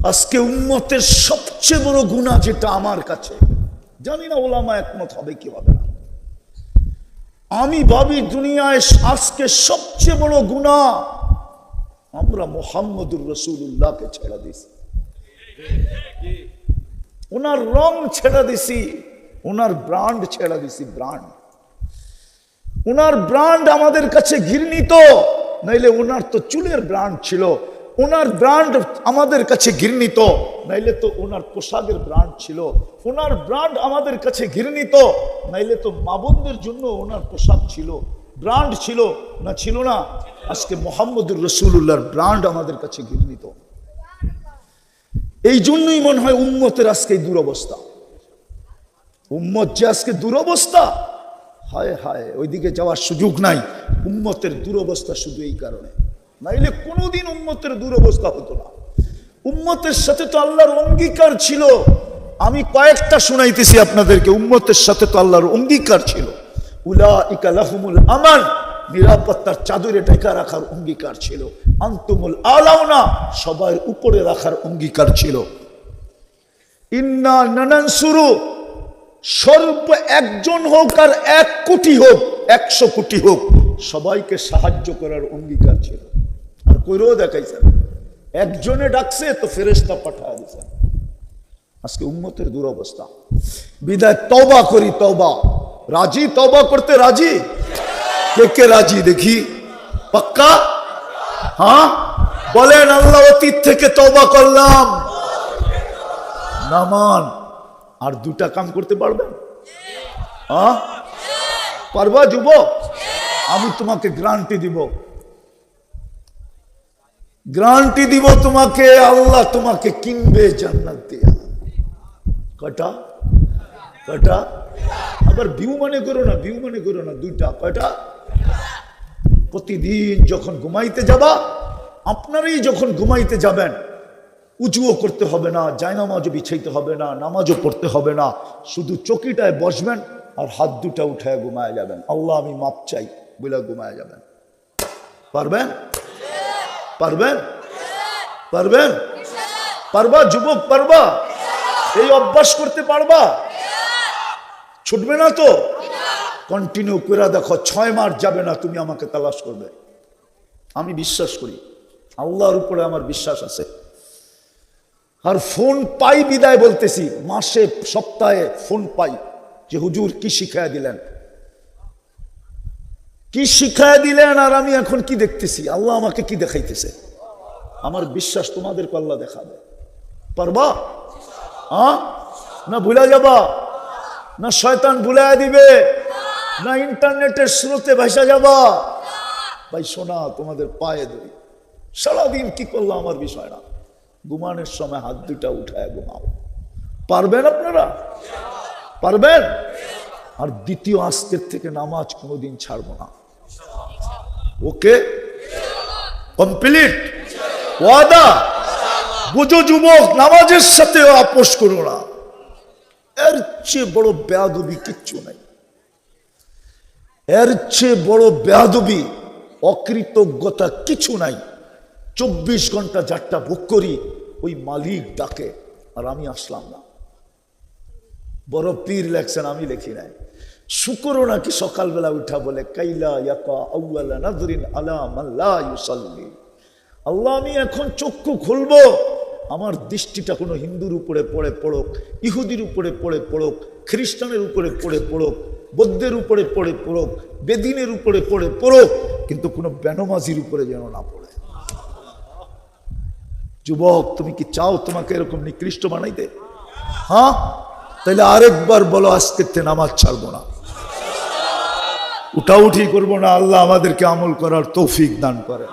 আজকে উম্মতের সবচেয়ে বড় গুনাহ যেটা আমার কাছে, জানি না ওলামা একমত হবে কি হবে না, আমি ভাবি দুনিয়ায় আজকে সবচেয়ে বড় গুনাহ আমরা মুহাম্মদুর রাসূলুল্লাহকে ছেড়ে দিছি, ওনার রং ছেড়ে দিছি, ওনার ব্র্যান্ড ছেড়ে দিছি। ব্র্যান্ড, ওনার ব্র্যান্ড আমাদের কাছে ঘৃণিত। নাইলে ওনার তো চুলের ব্র্যান্ড ছিল, ওনার ব্র্যান্ড আমাদের কাছে ঘৃণিত। নাইলে তো ওনার পোশাকের ব্র্যান্ড ছিল, ওনার ব্র্যান্ড আমাদের কাছে ঘৃণিত। নাইলে তো মা বোনদের জন্য ওনার পোশাক ছিল, ব্র্যান্ড ছিল না, ছিল না? আজকে মুহাম্মদুর রাসূলুল্লাহর ব্র্যান্ড আমাদের কাছে ঘৃণিত। এই জন্যই মনে হয় উম্মতের আজকে দুরবস্থা। উম্মত যে আজকে দুরবস্থা, হায় হায়, ওইদিকে যাওয়ার সুযোগ নাই। উম্মতের দুরবস্থা শুধু এই কারণে, নাইলে কোনোদিন উম্মতের দুরবস্থা হতো না। উম্মতের সাথে তো আল্লাহর অঙ্গীকার ছিল। আমি কয়েকটা শুনাইতেছি আপনাদেরকে। উম্মতের সাথে তো আল্লাহর অঙ্গীকার ছিল, উলাইকা লাহুমুল আমান, নিরাপত্তার চাদরে ঢাকা রাখার অঙ্গীকার ছিল। আনতুমুল আলাউনা, সবার উপরে রাখার অঙ্গীকার ছিল। ইন্না নানানসুরু, সর্ব একজন হোক আর 1 কোটি হোক, 100 কোটি হোক, সবাইকে সাহায্য করার অঙ্গীকার ছিল। আর কইরেও দেখাইছেন, একজনে ডাকছে তো ফেরেশতা পাঠায় দিয়েছেন। আজকে উম্মতের দুরবস্থা। বিদায় তওবা করি, তওবা। রাজি? তওবা করতে রাজি? কে কে রাজি দেখি? পাক্কা? হ্যাঁ বলেন, আল্লাহ অতীত থেকে তওবা করলাম। নামান আর 2টা কাম করতে পারবেন? হ্যাঁ পারবা যুবক? আমি তোমাকে গ্যারান্টি দিব, গ্যারান্টি দিব তোমাকে, আল্লাহ তোমাকে কিনবে জান্নাত দিয়া। কটা? কটা? আবার ভিউ মনে করো না, ভিউ মনে করো না। 2টা। কয়টা? প্রতিদিন যখন ঘুমাইতে যাবা, আপনারই যখন ঘুমাইতে যাবেন, উজুও করতে হবে না, জায়নামাজও বিছাইতে হবে না, নামাজও পড়তে হবে না, শুধু চকিটায় বসবেন আর হাত 2টা উঠায় ঘুমায় যাবেন। আল্লাহ আমি মাপ চাই বলে ঘুমায় যাবেন। পারবেন? পারবেন? পারবেন? পারবা যুবক? পারবা? এই অভ্যাস করতে পারবা? ছুটবে না তো? কন্টিনিউ করে দেখো, 6 মাস যাবে না তুমি আমাকে তালাশ করবে। আমি বিশ্বাস করি, আল্লাহর উপরে আমার বিশ্বাস আছে। আর ফোন পাই বিদায় বলতেছি, মাসে সপ্তাহে ফোন পাই যে হুজুর কি শিখায়া দিলেন, কি শিখায়া দিলেন, আর আমি এখন কি দেখতেছি, আল্লাহ আমাকে কি দেখাইতেছে। আমার বিশ্বাস তোমাদেরকে আল্লাহ দেখাবে। পারবা? না ভুলা যাবা? না শয়তান ভুলাইয়া দিবে? না ইন্টারনেটের স্রোতে ভাসা যাবা? ভাই শোনা, তোমাদের পায়ে ধরি, সারাদিন কি করলো আমার বিষয় না, ঘুমানোর সময় হাত দুটা উঠায় ঘুমাও। পারবেন আপনারা? পারবেন? আর দ্বিতীয় আজকের থেকে নামাজ কোনোদিন ছাড়বো না। ওকে, কমপ্লিট ওয়াদা? বুঝো যুবক, নামাজের সাথে আপোষ করো না। এর চেয়ে বড় বেয়াদবি কিচ্ছু নাই। এর চেয়ে বড় বেয়াদবি, অকৃতজ্ঞতা কিছু নাই। 24 ঘন্টা যারটা ভোগ করি ওই মালিক ডাকে আর আমি আসলাম না। বড় পীর লেখছেন, আমি লিখি নাই। শুকরও নাকি সকালবেলা উঠা বলে কাইলা ইয়াকা আউয়ালা নাযরিন আলা মান লা ইউসাল্লি। আল্লাহ, আমি এখন চক্ষু খুলবো, আমার দৃষ্টিটা কোনো হিন্দুর উপরে পড়ে পড়ুক, ইহুদির উপরে পড়ে পড়ুক, খ্রিস্টানের উপরে পড়ে পড়ুক, বৌদ্ধের উপরে পড়ে পড়ুক, বেদিনের উপরে পড়ে পড়ুক, কিন্তু কোনো বেনমাজির উপরে যেন না পড়ে। যুবক, তুমি কি চাও তোমাকে এরকম নিকৃষ্ট বানাইতে? হ্যাঁ, তাহলে আরেকবার বলো, আজকে নামাজ ছাড়বো না, উঠাউঠি করবো না। আল্লাহ আমাদেরকে আমল করার তৌফিক দান করেন।